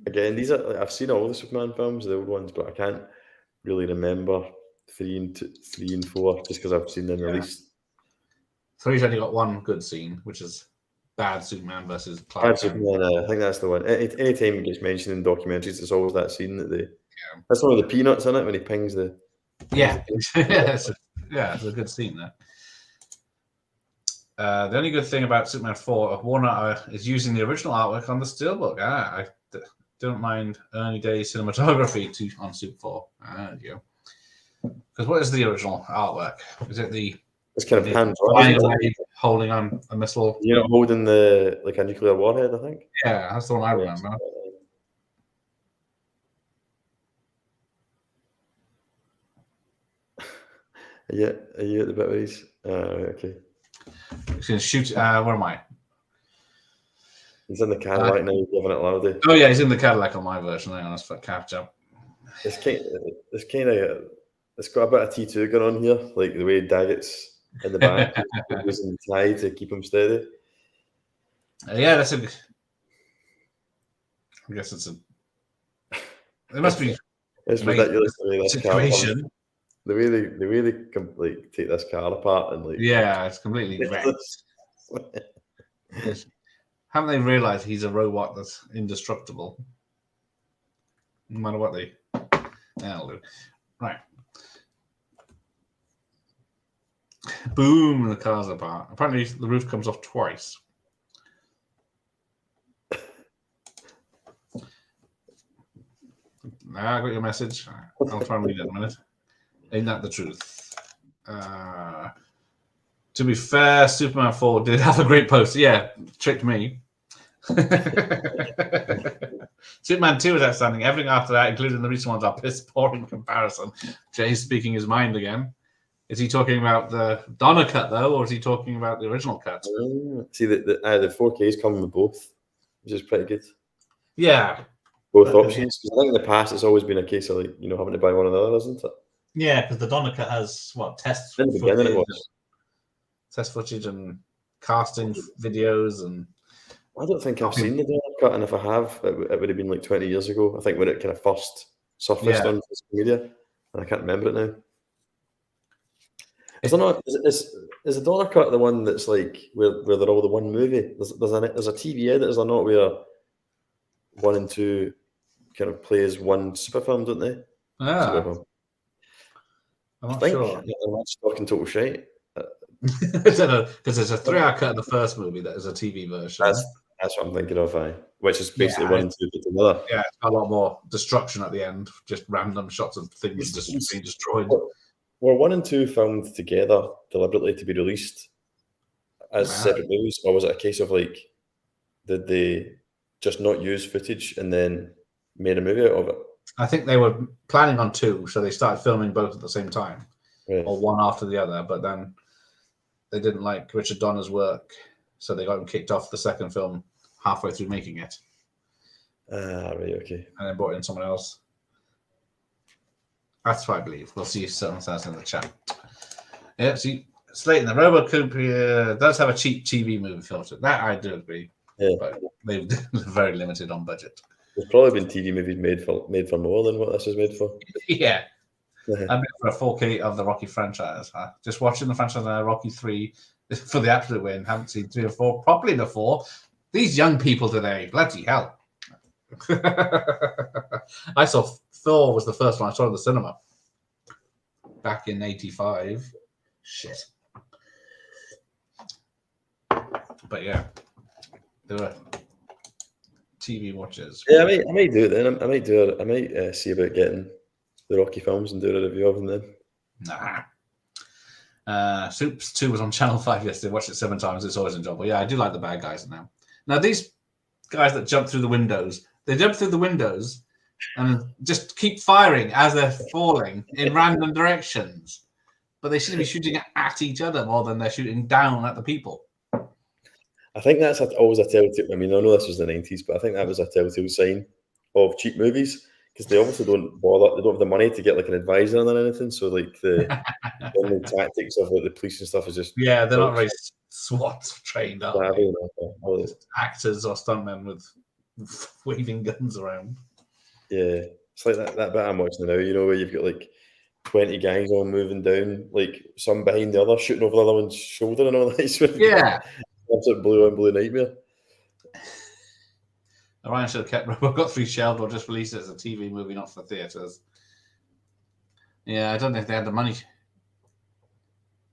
Again, these are I've seen all the Superman films, the old ones, but I can't really remember 3 and 4 just because I've seen them released. 3's only got one good scene, which is Bad Superman versus Clark Bad Kent. Superman, I think that's the one. Anytime it gets mentioned in documentaries, it's always that scene that they. That's one of the peanuts in it when he pings the. Yeah, it's a good scene there. The only good thing about Superman 4, Warner is using the original artwork on the steelbook. I don't mind Ernie Day's cinematography on Super 4. There you go. Because what is the original artwork? Is it the? It's kind of hands holding on a missile. You're holding the a nuclear warhead, I think. Yeah, that's the one I remember. Yeah, are you at the bit where he's okay? He's going to shoot. Where am I? He's in the Cadillac now, giving it loudly. Oh yeah, he's in the Cadillac on my version. Hang on, that's for capture. It's got a bit of T2 going on here, like the way Daggett's in the back using the tie to keep him steady. Yeah, that's a. I guess it's a. It must be. It's ridiculous the way this situation. car. The way they like take this car apart and like. Yeah, it's completely wrecked. Haven't they realised he's a robot that's indestructible? No matter what they. That'll do. Right. Boom, the car's apart. Apparently, the roof comes off twice. I got your message. I'll try and read it in a minute. Ain't that the truth? To be fair, Superman 4 did have a great poster. Yeah, tricked me. Superman 2 is outstanding. Everything after that, including the recent ones, are piss poor in comparison. Jay's speaking his mind again. Is he talking about the Donner cut, though, or is he talking about the original cut? See, the 4K is coming with both, which is pretty good. Yeah. Both options. Because I think in the past, it's always been a case of, like, having to buy one or the other, isn't it? Yeah, because the Donner cut has, test in the beginning it was. Test footage and casting videos. And I don't think I've seen the Donner cut, and if I have, it would have been like 20 years ago, I think, when it kind of first surfaced on social media, and I can't remember it now. Is there not? Is the Donner cut the one that's like where they're all the one movie? There's a TV edit, is there not, where 1 and 2 kind of play as one super film, don't they? Yeah. I'm not sure. I'm not talking total shite. Because there's a 3-hour cut of the first movie that is a TV version. That's what I'm thinking of, which is basically 1 and 2 put together. Yeah, it's got a lot more destruction at the end, just random shots of things being destroyed. Were 1 and 2 filmed together deliberately to be released as separate movies, or was it a case of like, did they just not use footage and then made a movie out of it? I think they were planning on 2, so they started filming both at the same time, right, or one after the other. But then they didn't like Richard Donner's work, so they got him kicked off the second film halfway through making it. Right, okay. And then brought in someone else. That's what I believe. We'll see if someone says in the chat. Yeah, see, Slayton, the RoboCop does have a cheap TV movie filter. That I do agree. Yeah. But they're very limited on budget. There's probably been TV movies made for more than what this is made for. Yeah. I'm for a 4K of the Rocky franchise. Just watching the franchise Rocky 3 for the absolute win. Haven't seen 3 or 4 properly before. These young people today, bloody hell. I saw Thor was the first one I saw in the cinema back in '85. Shit. But yeah, there were TV watchers. Yeah, I might do it then. I might see about getting the Rocky films and do a review of them then. Nah. Soups 2 was on Channel 5 yesterday. Watched it 7 times. It's always enjoyable. Yeah, I do like the bad guys now. Now, these guys that jump through the windows, they jump through the windows and just keep firing as they're falling in random directions. But they seem to be shooting at each other more than they're shooting down at the people. I think that's always a telltale. I mean, I know this was the 90s, but I think that was a telltale sign of cheap movies. because they obviously don't bother. They don't have the money to get like an advisor or anything. So like the only tactics of like the police and stuff is just Yeah, they're not very SWAT trained, are savvy, they? you know, Just actors or stuntmen with waving guns around. yeah, it's like that bit I'm watching now. You know, where you've got like 20 gangs all moving down, like some behind the other, shooting over the other one's shoulder and all that. Yeah. Absolute blue nightmare. Orion should have kept RoboCop 3 shelved or just released it as a TV movie, not for theatres. Yeah, I don't know if they had the money.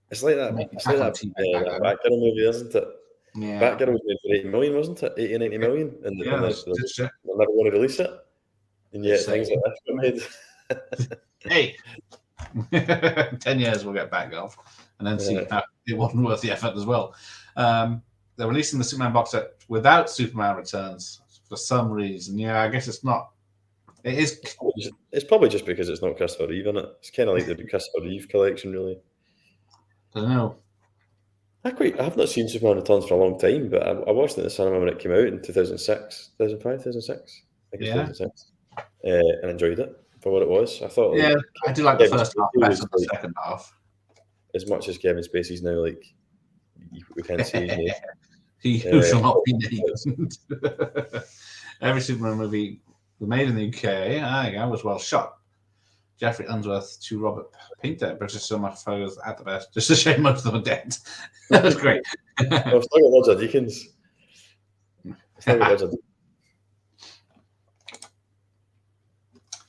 It's like that. It's like that Batgirl movie, isn't it? Yeah. Batgirl was made for 80 million, wasn't it? 80, 90 million, and Yeah, they're never going to release it. And yet things like this got made. Hey, 10 years we'll get Batgirl, and then see how it wasn't worth the effort as well. They're releasing the Superman box set without Superman Returns for some reason. Yeah, I guess it's not. It is. It's probably just because it's not Christopher Reeve, isn't it? It's kind of like the Christopher Reeve collection, really. I don't know. I have not seen Superman Returns for a long time, but I watched it in the cinema when it came out in 2006, 2005, 2006. I think it's 2006. And enjoyed it for what it was. I thought, yeah, I do like the first half better than the second half. As much as Kevin Spacey's now, like, we can't see his name. He who shall not be named. Every Superman movie made in the UK, was well shot. Jeffrey Unsworth to Robert Painter, British cinematographers at the best. Just a shame most of them are dead. That was great. I've still got Roger Deakins.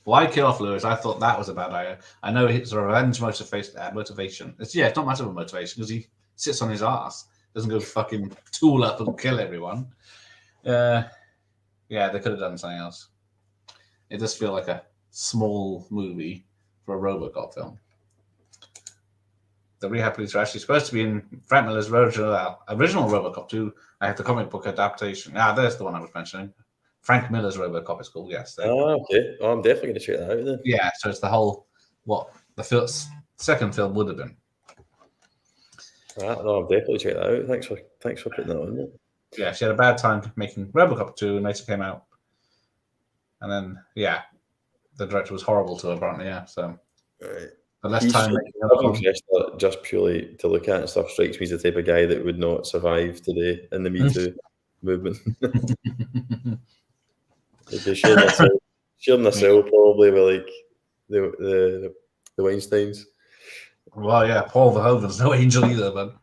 Why kill off Lewis? I thought that was a bad idea. I know it's a revenge motivation. It's not much of a motivation because he sits on his ass, doesn't go fucking tool up and kill everyone. They could have done something else. It does feel like a small movie for a RoboCop film. The rehab police are actually supposed to be in Frank Miller's original RoboCop 2. I have the comic book adaptation. There's the one I was mentioning. Frank Miller's RoboCop is called, yes. Okay. I'm definitely going to check that out then. Yeah, so it's the whole, what the second film would have been. Right, no, I'll definitely check that out. Thanks for putting that on there. Yeah, she had a bad time making RoboCop 2 and later came out. And then, the director was horrible to her, apparently, so. Right. But less time making another one. Just purely to look at and stuff strikes me as the type of guy that would not survive today in the Me Too movement. They'd be sharing their cell probably with like the Weinsteins. Well, yeah, Paul Verhoeven's no angel either, but.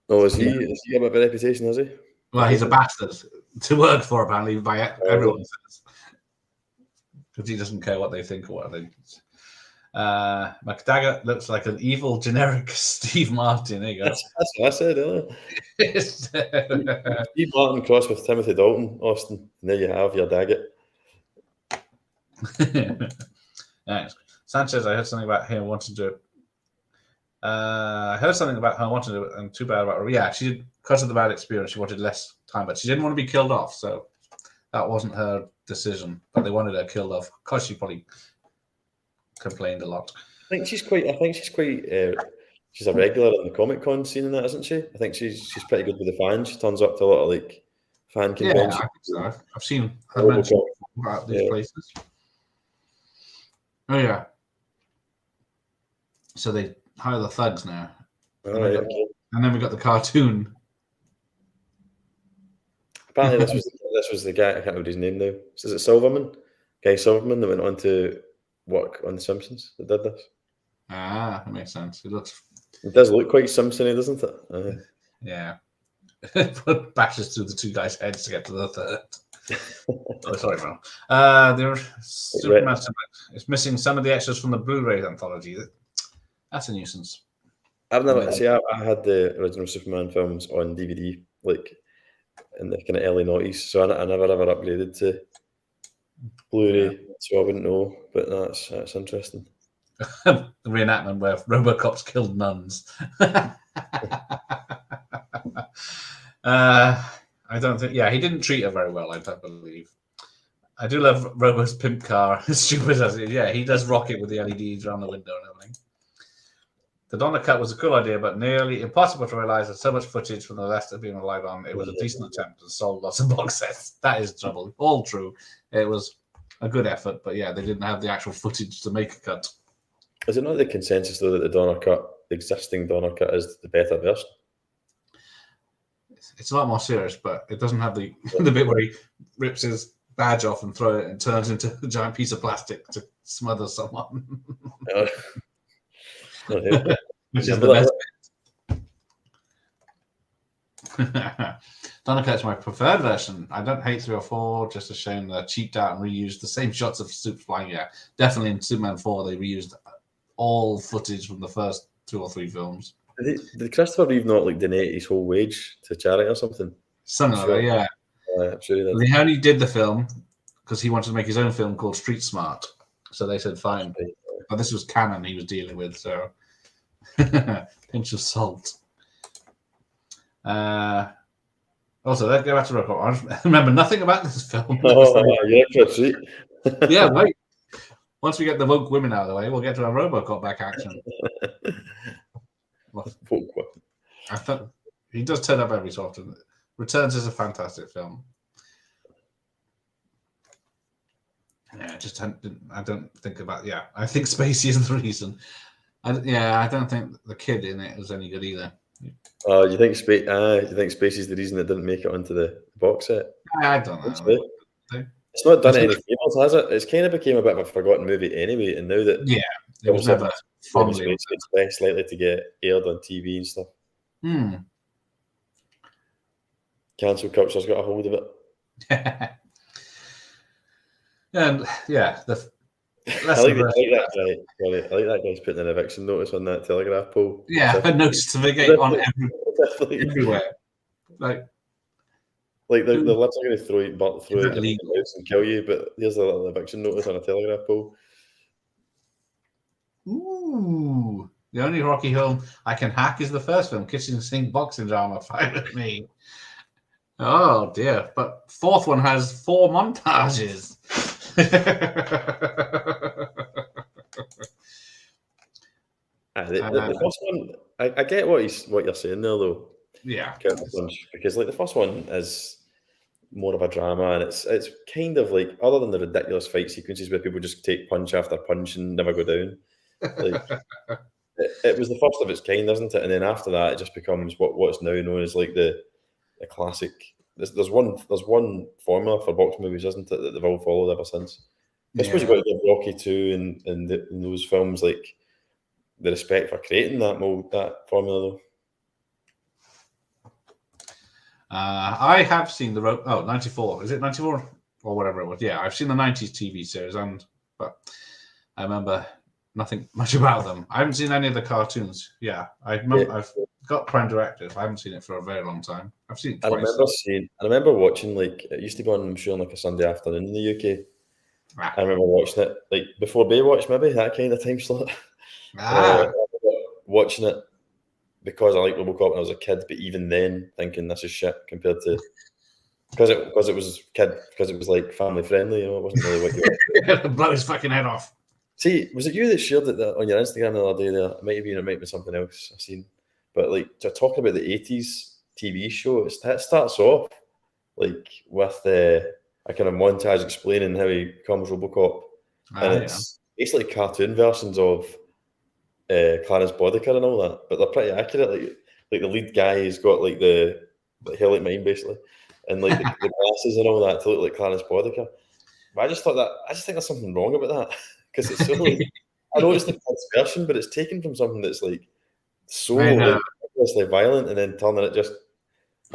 Oh, is he got a bit of a reputation, has he? Well, he's a bastard to work for, apparently, by everyone says. Because he doesn't care what they think or what they think. McTaggart looks like an evil generic Steve Martin. There you go. That's what I said earlier. Steve Martin crossed with Timothy Dalton, Austin. And there you have your Daggett. Sanchez, I heard something about him wanting to do it. I heard something about her wanting to do it, and too bad about her. Yeah, she did, because of the bad experience, she wanted less time, but she didn't want to be killed off, so that wasn't her decision. But they wanted her killed off because she probably complained a lot. I think she's quite. She's a regular in the Comic-Con scene in that, isn't she? I think she's pretty good with the fans. She turns up to a lot of like fan conventions. Yeah, I think so. I've seen her mention about these places. Oh yeah. So they hire the thugs now. And then we got the cartoon. Apparently, this was the guy. I can't remember his name now. Is it Silverman? Guy Silverman that went on to work on The Simpsons that did this. That makes sense. It does look quite Simpsony, doesn't it? Yeah. Bashes through the two guys' heads to get to the third. Oh, sorry, man. Superman is missing some of the extras from the Blu-ray anthology. That's a nuisance. I've never I had the original Superman films on DVD, like in the kind of early noughties, so I never ever upgraded to Blu-ray, so I wouldn't know. But that's interesting. The reenactment where RoboCop's killed nuns. I don't think. Yeah, he didn't treat her very well, I don't believe. I do love Robo's pimp car. As stupid as it is. Yeah, he does rock it with the LEDs around the window and everything. The Donner cut was a cool idea, but nearly impossible to realize that so much footage from the rest had been relied on. It was a decent attempt and sold lots of box sets. That is trouble. All true. It was a good effort, but yeah, they didn't have the actual footage to make a cut. Is it not the consensus though that the existing Donner cut, is the better version? It's a lot more serious, but it doesn't have the the bit where he rips his badge off and throws it and turns into a giant piece of plastic to smother someone. Which is the best bit. Donner Cut's my preferred version. I don't hate 3 or 4, just a shame they're cheaped out and reused the same shots of Soup flying. Yeah, definitely in Superman 4, they reused all footage from the first 2 or 3 films. Did Christopher Reeve not like donate his whole wage to charity or something? Something like that, yeah. I'm sure he did. He only did the film because he wanted to make his own film called Street Smart. So they said fine. But this was canon he was dealing with, so pinch of salt. Also, let's go back to RoboCop. I remember nothing about this film. Yeah, treat. Yeah, wait. Once we get the woke women out of the way, we'll get to our RoboCop back action. I thought he does turn up every so often. Returns is a fantastic film. Yeah, I don't think about. Yeah, I think Spacey is the reason. I don't think the kid in it was any good either. You think Spacey's the reason it didn't make it onto the box set? I don't know. It's not done any favors, has it? It's kind of became a bit of a forgotten movie anyway, and now that it was never fondly, it's less likely to get aired on TV and stuff. Cancel culture's got a hold of it. And yeah, I like that guy's putting an eviction notice on that Telegraph pole. Yeah, a notice to vacate on everywhere. Like the libs are going to throw it and kill you, but here's a little eviction notice on a Telegraph pole. Ooh, the only Rocky film I can hack is the first film, Kitchen Sink boxing drama. Fine with me. Oh dear, but 4th one has 4 montages. The first one, I get what you're saying there, though. Yeah, because like the first one is more of a drama, and it's kind of like, other than the ridiculous fight sequences where people just take punch after punch and never go down. Like, it was the first of its kind, isn't it? And then after that, it just becomes what's now known as like the classic. There's one formula for boxing movies, isn't it, that they've all followed ever since. I suppose you've got to give Rocky 2 and those films like the respect for creating that formula, though. I have seen the 94. Is it 94 or whatever it was? Yeah, I've seen the 90s TV series, but I remember nothing much about them. I haven't seen any of the cartoons. Yeah, I've got Prime Directive. I haven't seen it for a very long time. I've seen it twice. I remember watching, like, it used to go on, I'm sure, like a Sunday afternoon in the UK. I remember watching it like before Baywatch, maybe that kind of time slot. Watching it because I liked RoboCop when I was a kid, but even then thinking this is shit compared to because it was like family friendly, it wasn't really what you blow his fucking head off. See, was it you that shared it on your Instagram the other day? There, it might have been something else I've seen, but like to talk about the 80s TV show, it starts off like with a kind of montage explaining how he becomes RoboCop, and it's basically cartoon versions of Clarence Boddicker and all that, but they're pretty accurate. Like the lead guy has got like the hair like mine basically, and like the glasses and all that to look like Clarence Boddicker. But I just think there's something wrong about that because it's so. Like, I know it's the kids version, but it's taken from something that's like so like violent, and then turning it just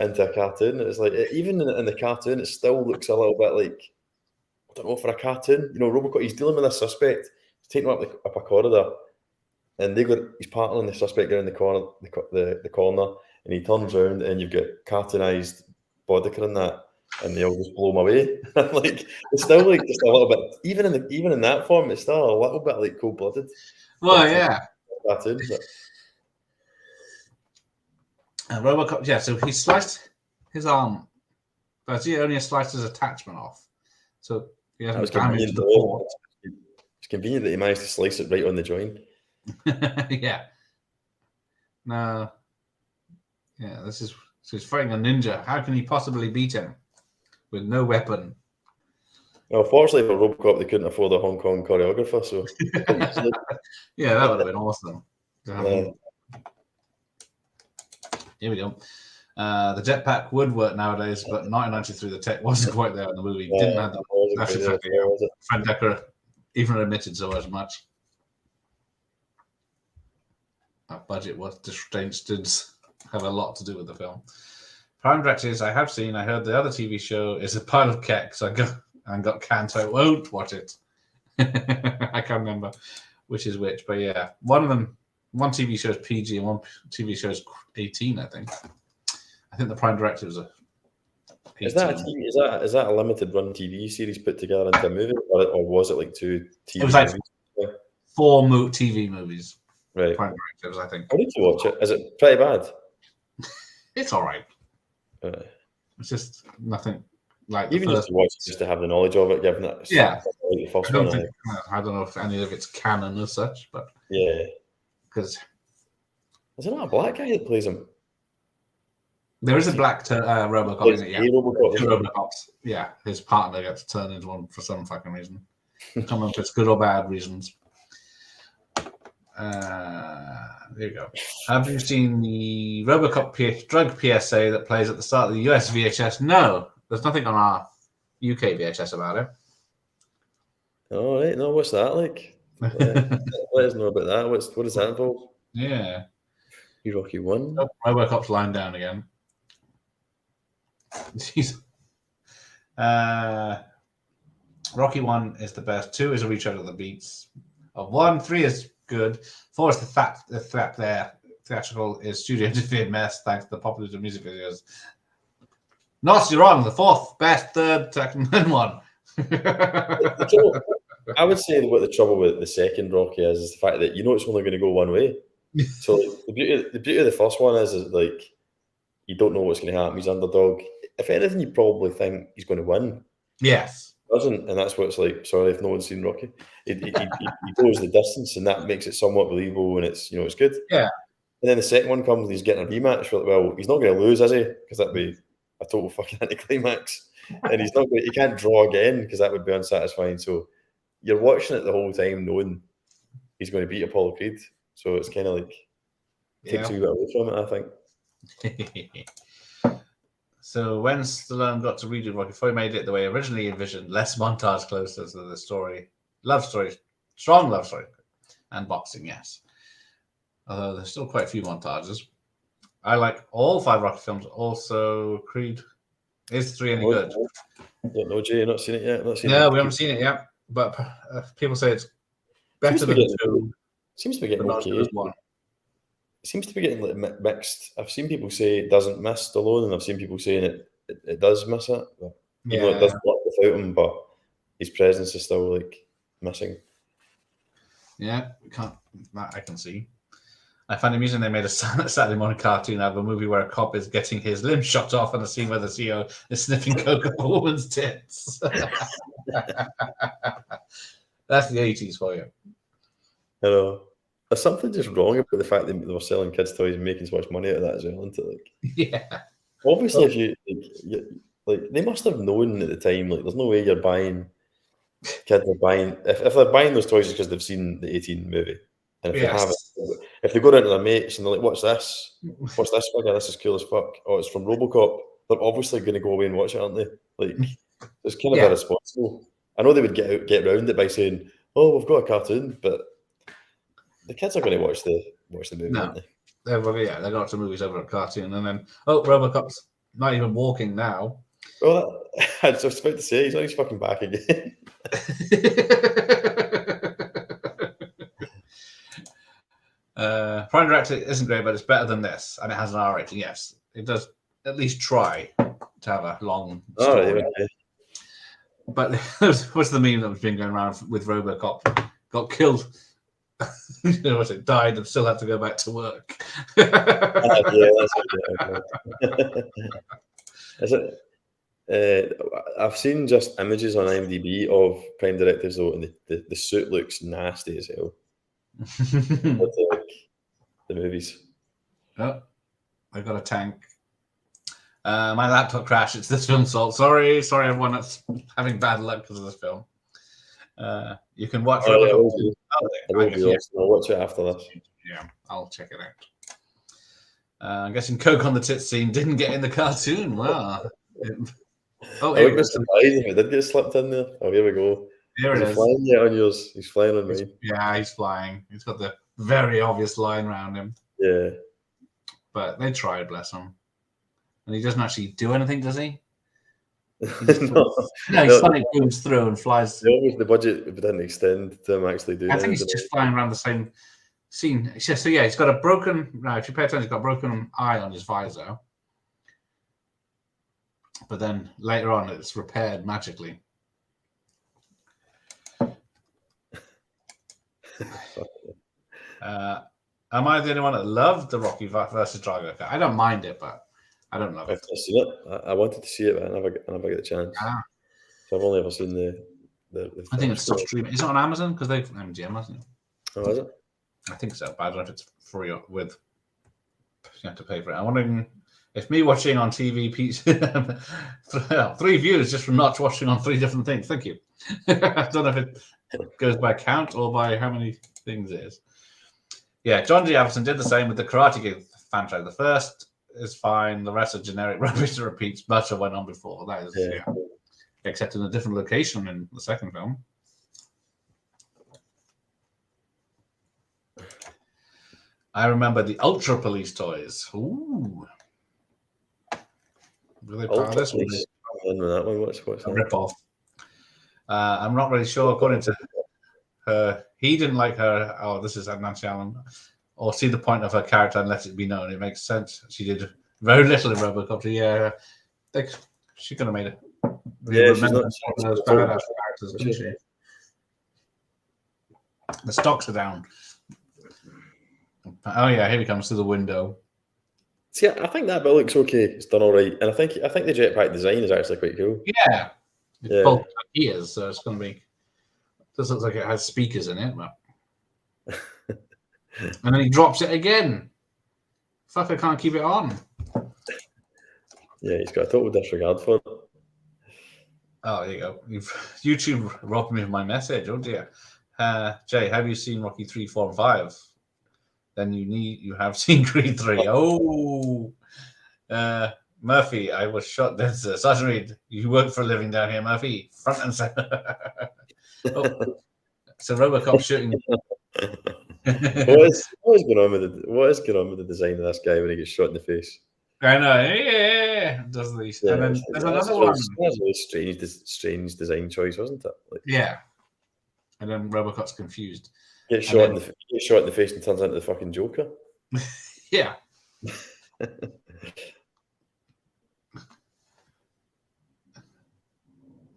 into a cartoon. It's like even in the cartoon, it still looks a little bit like, I don't know, for a cartoon. You know, RoboCop, he's dealing with a suspect. He's taking him up a corridor, and he's partnering the suspect down the corner, the corner, and he turns around, and you've got cartoonized Boddicker in that, and they all just blow him away. Like it's still like just a little bit, even in that form, it's still a little bit like cold blooded. Well, yeah. Cartoon, but. RoboCop, yeah, so he sliced his arm, but he only sliced his attachment off. So he hasn't damaged the port. It's convenient that he managed to slice it right on the joint. Yeah. No. Yeah, so he's fighting a ninja. How can he possibly beat him with no weapon? Well, fortunately for RoboCop, they couldn't afford a Hong Kong choreographer, so Yeah, that would have been awesome. yeah. Here we go. The jetpack would work nowadays, but not in 93. The tech wasn't quite there in the movie. Didn't have the wasn't that's quite there, exactly was it? Fred Decker even admitted so as much. That budget was did have a lot to do with the film. Prime Directives I have seen. I heard the other TV show is a pile of keks. I got canned, so I won't watch it. I can't remember which is which, but yeah, one TV show is PG and one TV show is 18. I think the Prime Directives are 18. Is that a limited run TV series put together into a movie, or was it like 2 TV It was like movies? 4 TV movies. Right. Prime Directives, I think. I need to watch it. Is it pretty bad? It's all right. Right. It's just nothing like Even just to watch it, just to have the knowledge of it, given that Yeah. like the first I one. don't know if any of it's canon as such, but Yeah. because Is there not a black guy that plays him? there is a black RoboCop in it, yeah. RoboCop, Two RoboCops. Yeah, his partner gets turned into one for some fucking reason. I can't remember if it's good or bad reasons. There you go. Have you seen the RoboCop drug PSA that plays at the start of the US VHS? No, there's nothing on our UK VHS about it. All right, no, what's that like? Let us know about that. What does that involve? Yeah. Rocky 1? Oh, RoboCop's lying down again. Jeez. Rocky 1 is the best. 2 is a retread of the beats of 1. 3 is good. 4 is the threat there. Theatrical is studio interfered mess thanks to the popular music videos. Not you're wrong. The 4th best, 3rd, second, and 1. I would say what the trouble with the second Rocky is the fact that it's only going to go one way. So the beauty of the first one is like you don't know what's going to happen. He's underdog. If anything, you probably think he's going to win. Yes. Doesn't, and that's what it's like. Sorry if no one's seen Rocky. He goes the distance, and that makes it somewhat believable, and it's it's good. Yeah. And then the second one comes, and he's getting a rematch. Well, he's not going to lose, is he? Because that'd be a total fucking anticlimax. And he can't draw again because that would be unsatisfying. So you're watching it the whole time, knowing he's going to beat Apollo Creed. So it's kind of like takes a wee bit away from it, I think. So when Stallone got to redo Rocky IV, he made it the way originally envisioned, less montage, closer to the story. Love story, strong love story, and boxing, yes. Although there's still quite a few montages. I like all 5 Rocky films. Also, Creed. Is 3 any good? I don't know, Jay. You've not seen it yet? No, we haven't seen it yet. But people say it's better than 2. Seems to be getting okay. It seems to be getting mixed. I've seen people say it doesn't miss Stallone, and I've seen people saying it does miss it. Even though it doesn't work without him, but his presence is still like missing. Yeah, I can see. I find it amusing they made a Saturday morning cartoon out of a movie where a cop is getting his limb shot off and a scene where the CEO is sniffing coke at a woman's tits. That's the 80s for you. I know. There's something just wrong about the fact that they were selling kids' toys and making so much money out of that as well, isn't it? Like, yeah. Obviously, if they must have known at the time, like, there's no way you're buying, kids are buying, if they're buying those toys because they've seen the 18 movie. And if they haven't, if they go down to their mates and they're like, what's this? What's this figure? This is cool as fuck. Oh, it's from RoboCop. They're obviously going to go away and watch it, aren't they? Like, it's kind of irresponsible. I know they would get around it by saying, oh, we've got a cartoon, but the kids are going to watch the movie, aren't they? They're going to watch the movies over a cartoon, and then, RoboCop's not even walking now. Well, I was just about to say, he's on his fucking back again. Prime Directive isn't great, but it's better than this, and it has an R rating. Yes, it does at least try to have a long story. Okay. But what's the meme that was been going around with RoboCop? Got killed. Died and still had to go back to work. Is it? I've seen just images on IMDb of Prime Directives though, and the suit looks nasty as hell. The movies. Oh, I got a tank. My laptop crashed. It's this film's fault. Sorry, everyone that's having bad luck because of this film. You can watch Oh, yeah, RoboCop. I'll watch it after this. Yeah, I'll check it out. I'm guessing Coke on the Tits scene didn't get in the cartoon. Wow. I wouldn't be surprised if it did get slipped in there. Oh, here we go. Here it Is he is. flying yet on yours? He's flying on mine. Yeah, he's flying. He's got the very obvious line around him. Yeah. But they tried, bless him. And he doesn't actually do anything, does he? No, he suddenly moves through and flies. The budget didn't extend to him actually doing it. I think he's just flying around the same scene. So yeah, he's got a broken. Now, if you pay attention, he's got a broken eye on his visor. But then later on, it's repaired magically. Am I the only one that loved the Rocky versus Drago? I don't mind it, but I don't love it. I've seen it. I wanted to see it, but I never get the chance. So I've only ever seen the I think it's still streaming. Is it on Amazon? Because they've MGM, hasn't it? Oh, is it? I think so, but I don't know if it's free or with. You have to pay for it. I'm wondering if me watching on TV, 3 views just from not watching on 3 different things. Thank you. I don't know if it goes by count or by how many things it is. Yeah, John G. Avildsen did the same with the Karate Kid franchise. The first is fine. The rest are generic rubbish that repeats better went on before. That is, yeah. Except in a different location in the second film. I remember the Ultra Police toys. Ooh. Were they part of this one? That one. What's a rip-off. I'm not really sure. According to her, he didn't like her. Oh, this is Nancy Allen. Or see the point of her character and let it be known. It makes sense. She did very little in RoboCop. Yeah, she could have made it. Yeah, she's not those badass characters, didn't she? The stocks are down. Oh yeah, here he comes through the window. See, I think that bit looks okay. It's done all right, and I think the jetpack design is actually quite cool. Yeah, it's both ears, so it's going to be. This looks like it has speakers in it, but... and then he drops it again. Fuck! I can't keep it on. Yeah, he's got a total disregard for it. Oh, there you go. YouTube robbed me of my message. Oh dear. Jay, have you seen Rocky 3, 4, and 5? Then you have seen Creed 3. Oh, Murphy, I was shot dead, sir. Sergeant Reed, you work for a living down here, Murphy. Front and center. Oh, so RoboCop shooting. What is going on with the design of this guy when he gets shot in the face? I know. Yeah. Does these? Yeah, and then there's another one. That's a really strange design choice, wasn't it? Yeah. And then RoboCop's confused. Gets shot in the face and turns into the fucking Joker. Yeah.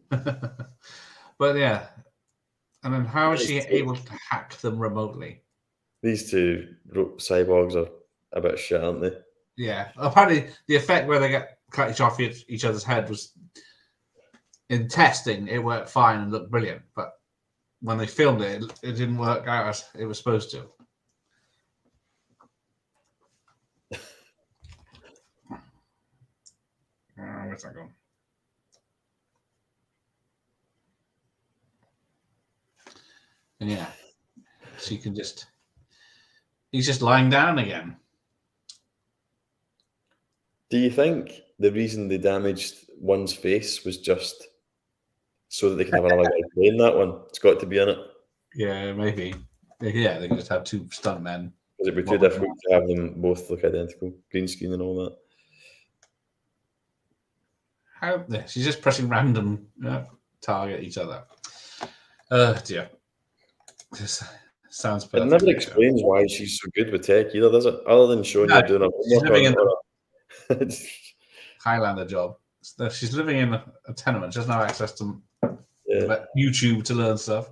But yeah. And then how is she able to hack them remotely? These two cyborgs are a bit shit, aren't they? Yeah. Apparently the effect where they get cut off each other's head was in testing, it worked fine and looked brilliant, but when they filmed it, it didn't work out as it was supposed to. Where's that going? And yeah, so you can he's just lying down again. Do you think the reason they damaged one's face was just so that they can have another guy playing that one? It's got to be in it. Yeah, maybe. Yeah, they can just have 2 stuntmen. Because it'd be too difficult to have them both look identical, green screen and all that. She's just pressing random target each other. Oh dear. This sounds perfect. It never explains why she's so good with tech either, does it? Other than showing you doing a Highlander job. She's living in a tenement. She doesn't have access to YouTube to learn stuff.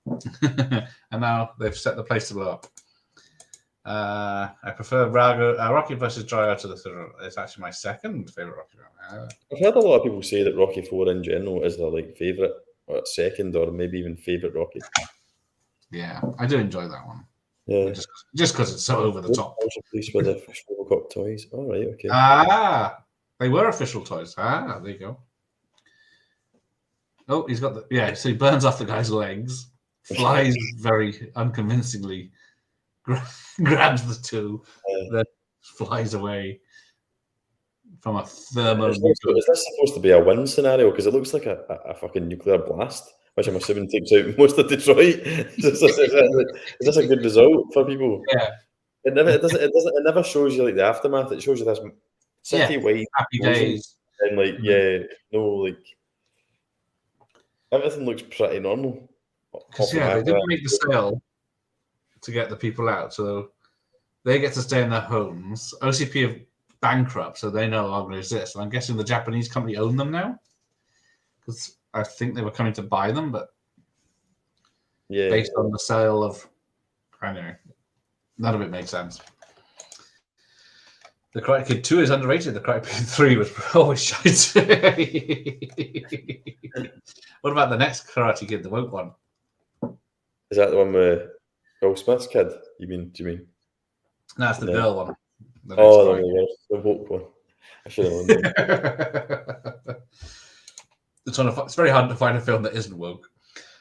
And now they've set the place to blow up. I prefer Rocky versus Drago to the third. It's actually my second favorite Rocky film. I've heard a lot of people say that Rocky 4 in general is their favorite, or second, or maybe even favorite Rocky. Yeah, I do enjoy that one. Yeah, just because it's so over the top. Police with the RoboCop toys. All right, okay. They were official toys. Ah, there you go. Oh, he's got so he burns off the guy's legs, flies very unconvincingly, grabs the two, then flies away from a thermonuclear. Is this supposed to be a win scenario? Because it looks like a fucking nuclear blast, which I'm assuming takes out most of Detroit. Is this a good result for people? Yeah. It never shows you like the aftermath. It shows you this city-wide happy days. And everything looks pretty normal. Because they didn't make the sale to get the people out, so they get to stay in their homes. OCP are bankrupt, so they no longer exist. And I'm guessing the Japanese company own them now, because I think they were coming to buy them, but based on the sale of anyway, none of it makes sense. The Karate Kid 2 is underrated. The Karate Kid 3 was always shite. What about the next Karate Kid, the woke one? Is that the one with Will Smith's kid? Do you mean? No, it's the girl one. The woke one. I should have known that. It's very hard to find a film that isn't woke.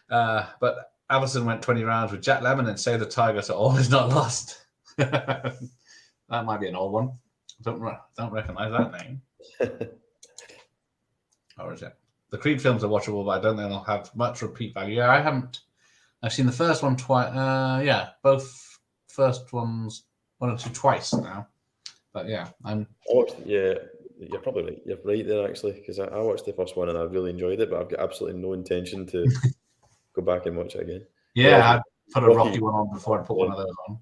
But Allison went 20 rounds with Jack Lemmon and Save the Tiger, so all is not lost. That might be an old one. Don't recognize that name. Or is it? The Creed films are watchable, but I don't think they'll have much repeat value. Yeah, I haven't. I've seen the first one twice. Both first ones, one or two twice now. But yeah, you're probably right. You're right there actually, because I watched the first one and I really enjoyed it, but I've got absolutely no intention to go back and watch it again. Yeah, I put a Rocky one on before I put one of those on.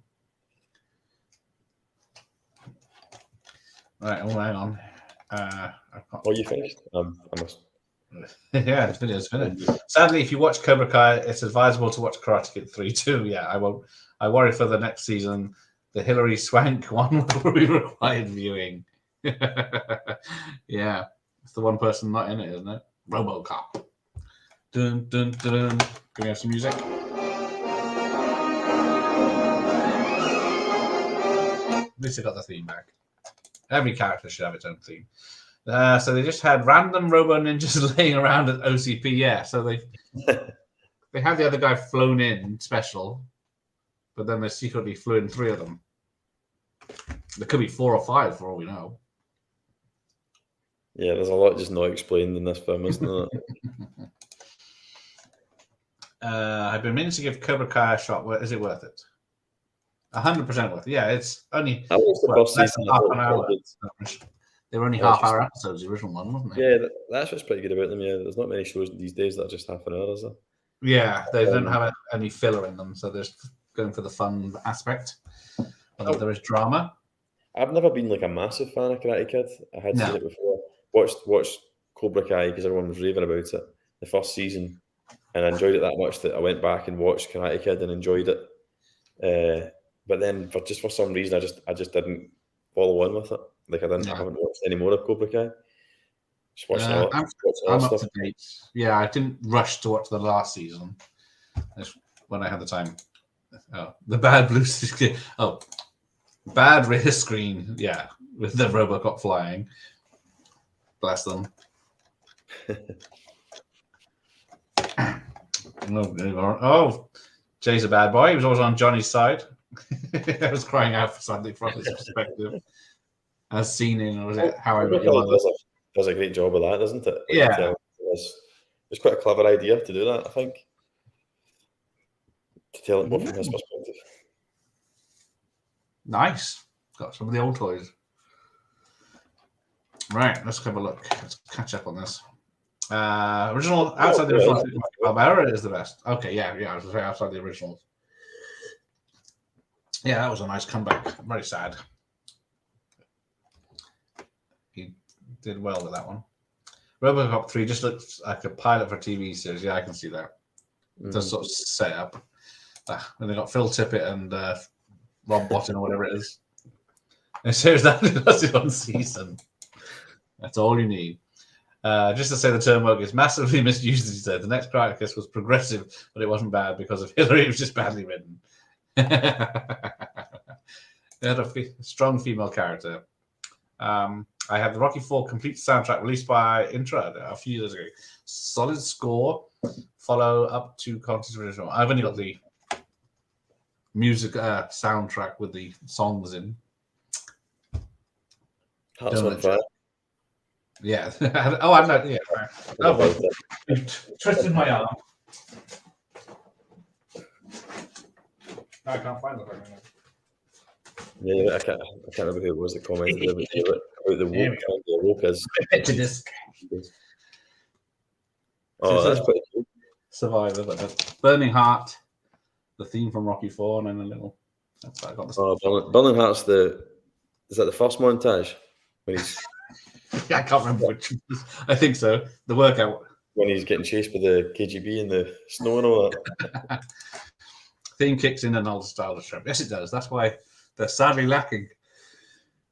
Right, hang on. You finished? I must. Yeah, it's finished. Sadly, if you watch Cobra Kai, it's advisable to watch Karate Kid 3 too. Yeah, I won't. I worry for the next season. The Hilary Swank one will be required viewing. Yeah, it's the one person not in it, isn't it? RoboCop. Dun dun dun. Can we have some music? At least I got the theme back. Every character should have its own theme. So they just had random robo ninjas laying around at OCP. Yeah, so they had the other guy flown in special, but then they secretly flew in 3 of them. There could be 4 or 5 for all we know. Yeah, there's a lot just not explained in this film, isn't there? I've been meaning to give Cobra Kai a shot. Is it worth it? 100% worth it. Yeah, it's only less than half an hour. They were only half-hour episodes, the original one, wasn't they? Yeah, that's what's pretty good about them. Yeah, there's not many shows these days that are just half an hour, is there? Yeah, they don't have any filler in them, so they're going for the fun aspect. There is drama. I've never been like a massive fan of Karate Kid. I had seen it before. Watched Cobra Kai because everyone was raving about it the first season, and I enjoyed it that much that I went back and watched Karate Kid and enjoyed it. But then for some reason, I just didn't follow on with it. Like I haven't watched any more of Cobra Kai. Just watching all I'm up to date. Yeah, I didn't rush to watch the last season. That's when I had the time. The bad blue screen. Bad rear screen. Yeah, with the RoboCop flying. Bless them. Jay's a bad boy. He was always on Johnny's side. I was crying out for something from his perspective. As seen in, was it How I Met Your Mother? Does a great job of that, doesn't it? Yeah. It's quite a clever idea to do that, I think. To tell it more from his perspective. Nice. Got some of the old toys. Right, let's have a look. Let's catch up on this. Original, outside the original, Barbara is the best. Okay, yeah, I was going to say outside the original. Yeah, that was a nice comeback. Very sad. He did well with that one. RoboCop 3 just looks like a pilot for a TV series. Yeah, I can see that. It does sort of set up. When they got Phil Tippett and Rob Bottin or whatever it is. And so that's it on season. That's all you need. Just to say the term woke is massively misused, as he said. The next Karate Kid was progressive, but it wasn't bad because of Hillary. It was just badly written. They had a strong female character. I have the Rocky IV complete soundtrack released by Intra a few years ago. Solid score. Follow up to Conte's original. I've only got the music soundtrack with the songs in. Hearts on Fire. Yeah. Oh, I'm not. Yeah. Right. Oh, twisted my arm. I can't find the thing. Yeah, I can't remember who it was that commented about the woke is. Picture disc. Oh, that's pretty cool. Survivor, but Burning Heart, the theme from Rocky IV, and then a little. That's what I got. Oh, Burning Heart's is that the first montage when he's? I can't remember which. I think so. The workout when he's getting chased by the KGB in the snow and all that. Theme kicks in an old style of shrimp. Yes, it does. That's why they're sadly lacking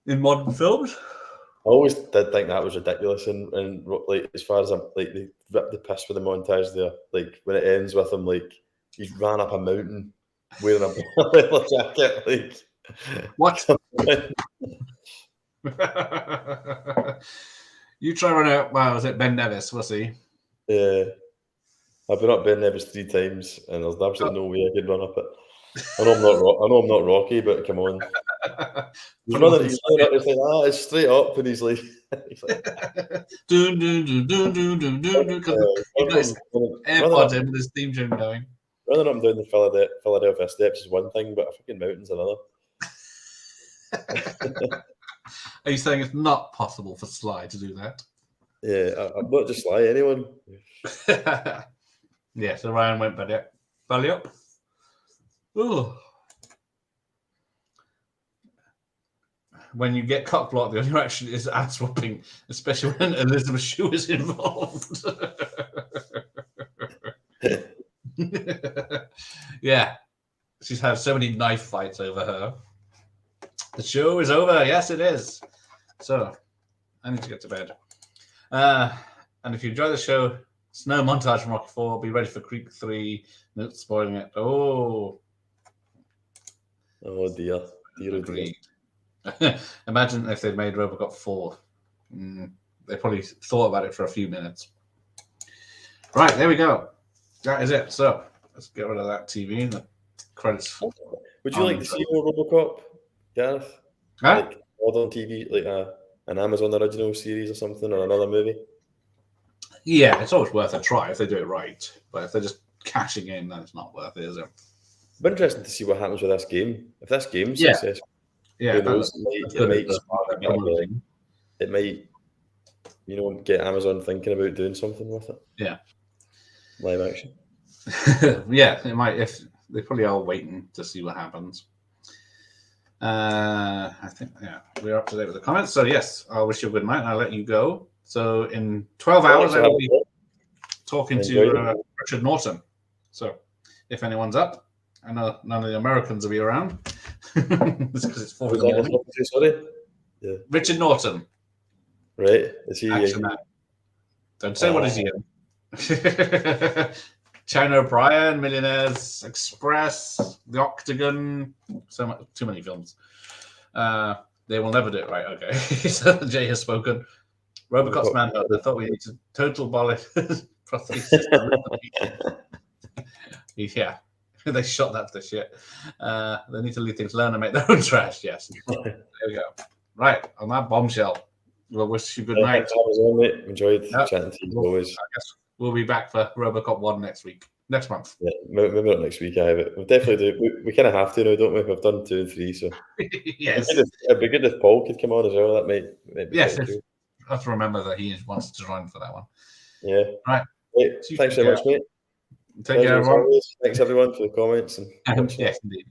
in modern films. I always did think that was ridiculous, and like as far as I'm like they ripped the piss with the montage there. Like when it ends with him like he ran up a mountain wearing a leather jacket. Like what? You try run out. Wow, was it Ben Nevis? Was he? Yeah, I've been up Ben Nevis 3 times, and there's absolutely no way I could run up it. I know I'm not Rocky, but come on. He's running up, it's like, it's straight up, and he's like, doon, doon, doon, doon, doon, doon, doon, because he's got his AirPods in with his theme tune going. Running up and down the Philadelphia steps is one thing, but a fucking mountain's another. Are you saying it's not possible for Sly to do that? Yeah, I'm not just Sly, anyone. Yeah, so Ryan went belly up. Ooh. When you get cock blocked, the only reaction is ass whooping, especially when Elizabeth Shue is involved. Yeah, she's had so many knife fights over her. The show is over. Yes, it is. So, I need to get to bed. And if you enjoy the show, snow montage from Rocky IV. Be ready for Creek 3. No spoiling it. Oh dear. Agreed. Imagine if they'd made RoboCop 4. They probably thought about it for a few minutes. Right, there we go. That is it. So let's get rid of that TV. The credits. Would you like to see more RoboCop, Gareth? Huh? Like modern TV, like an Amazon original series or something, or another movie? Yeah, it's always worth a try if they do it right. But if they're just cashing in, then it's not worth it, is it? It'd be interesting to see what happens with this game. If this game's successful, who knows? It might, get Amazon thinking about doing something with it. Yeah. Live action. Yeah, it might. If they probably are waiting to see what happens. I think we're up to date with the comments. So yes, I'll wish you a good night and I'll let you go. So in 12 hours I will be talking to Richard Norton. So if anyone's up, I know none of the Americans will be around. It's because it's 4 in the morning. Sorry? Yeah. Richard Norton. Right. Is he Action Man. Don't say what is he in. China O'Brien, Millionaires Express, The Octagon, so much, too many films. They will never do it right. Okay, so Jay has spoken. RoboCop's Manhunt. I thought we need to total prosthesis. Yeah, they shot that to shit. They need to leave things alone and make their own trash. Yes, there we go. Right on that bombshell. We'll wish you good night. Enjoyed chatting to you always. I guess we'll be back for RoboCop 1 next month. Yeah, maybe not next week, but we'll definitely do. We kind of have to now, don't we? We've done 2 and 3, so yes. It'd be good if Paul could come on as well. That might be yes. I have to remember that he wants to join for that one. Yeah. Right. Thanks so much, mate. Take care, everyone. Thanks everyone for the comments and yes, indeed.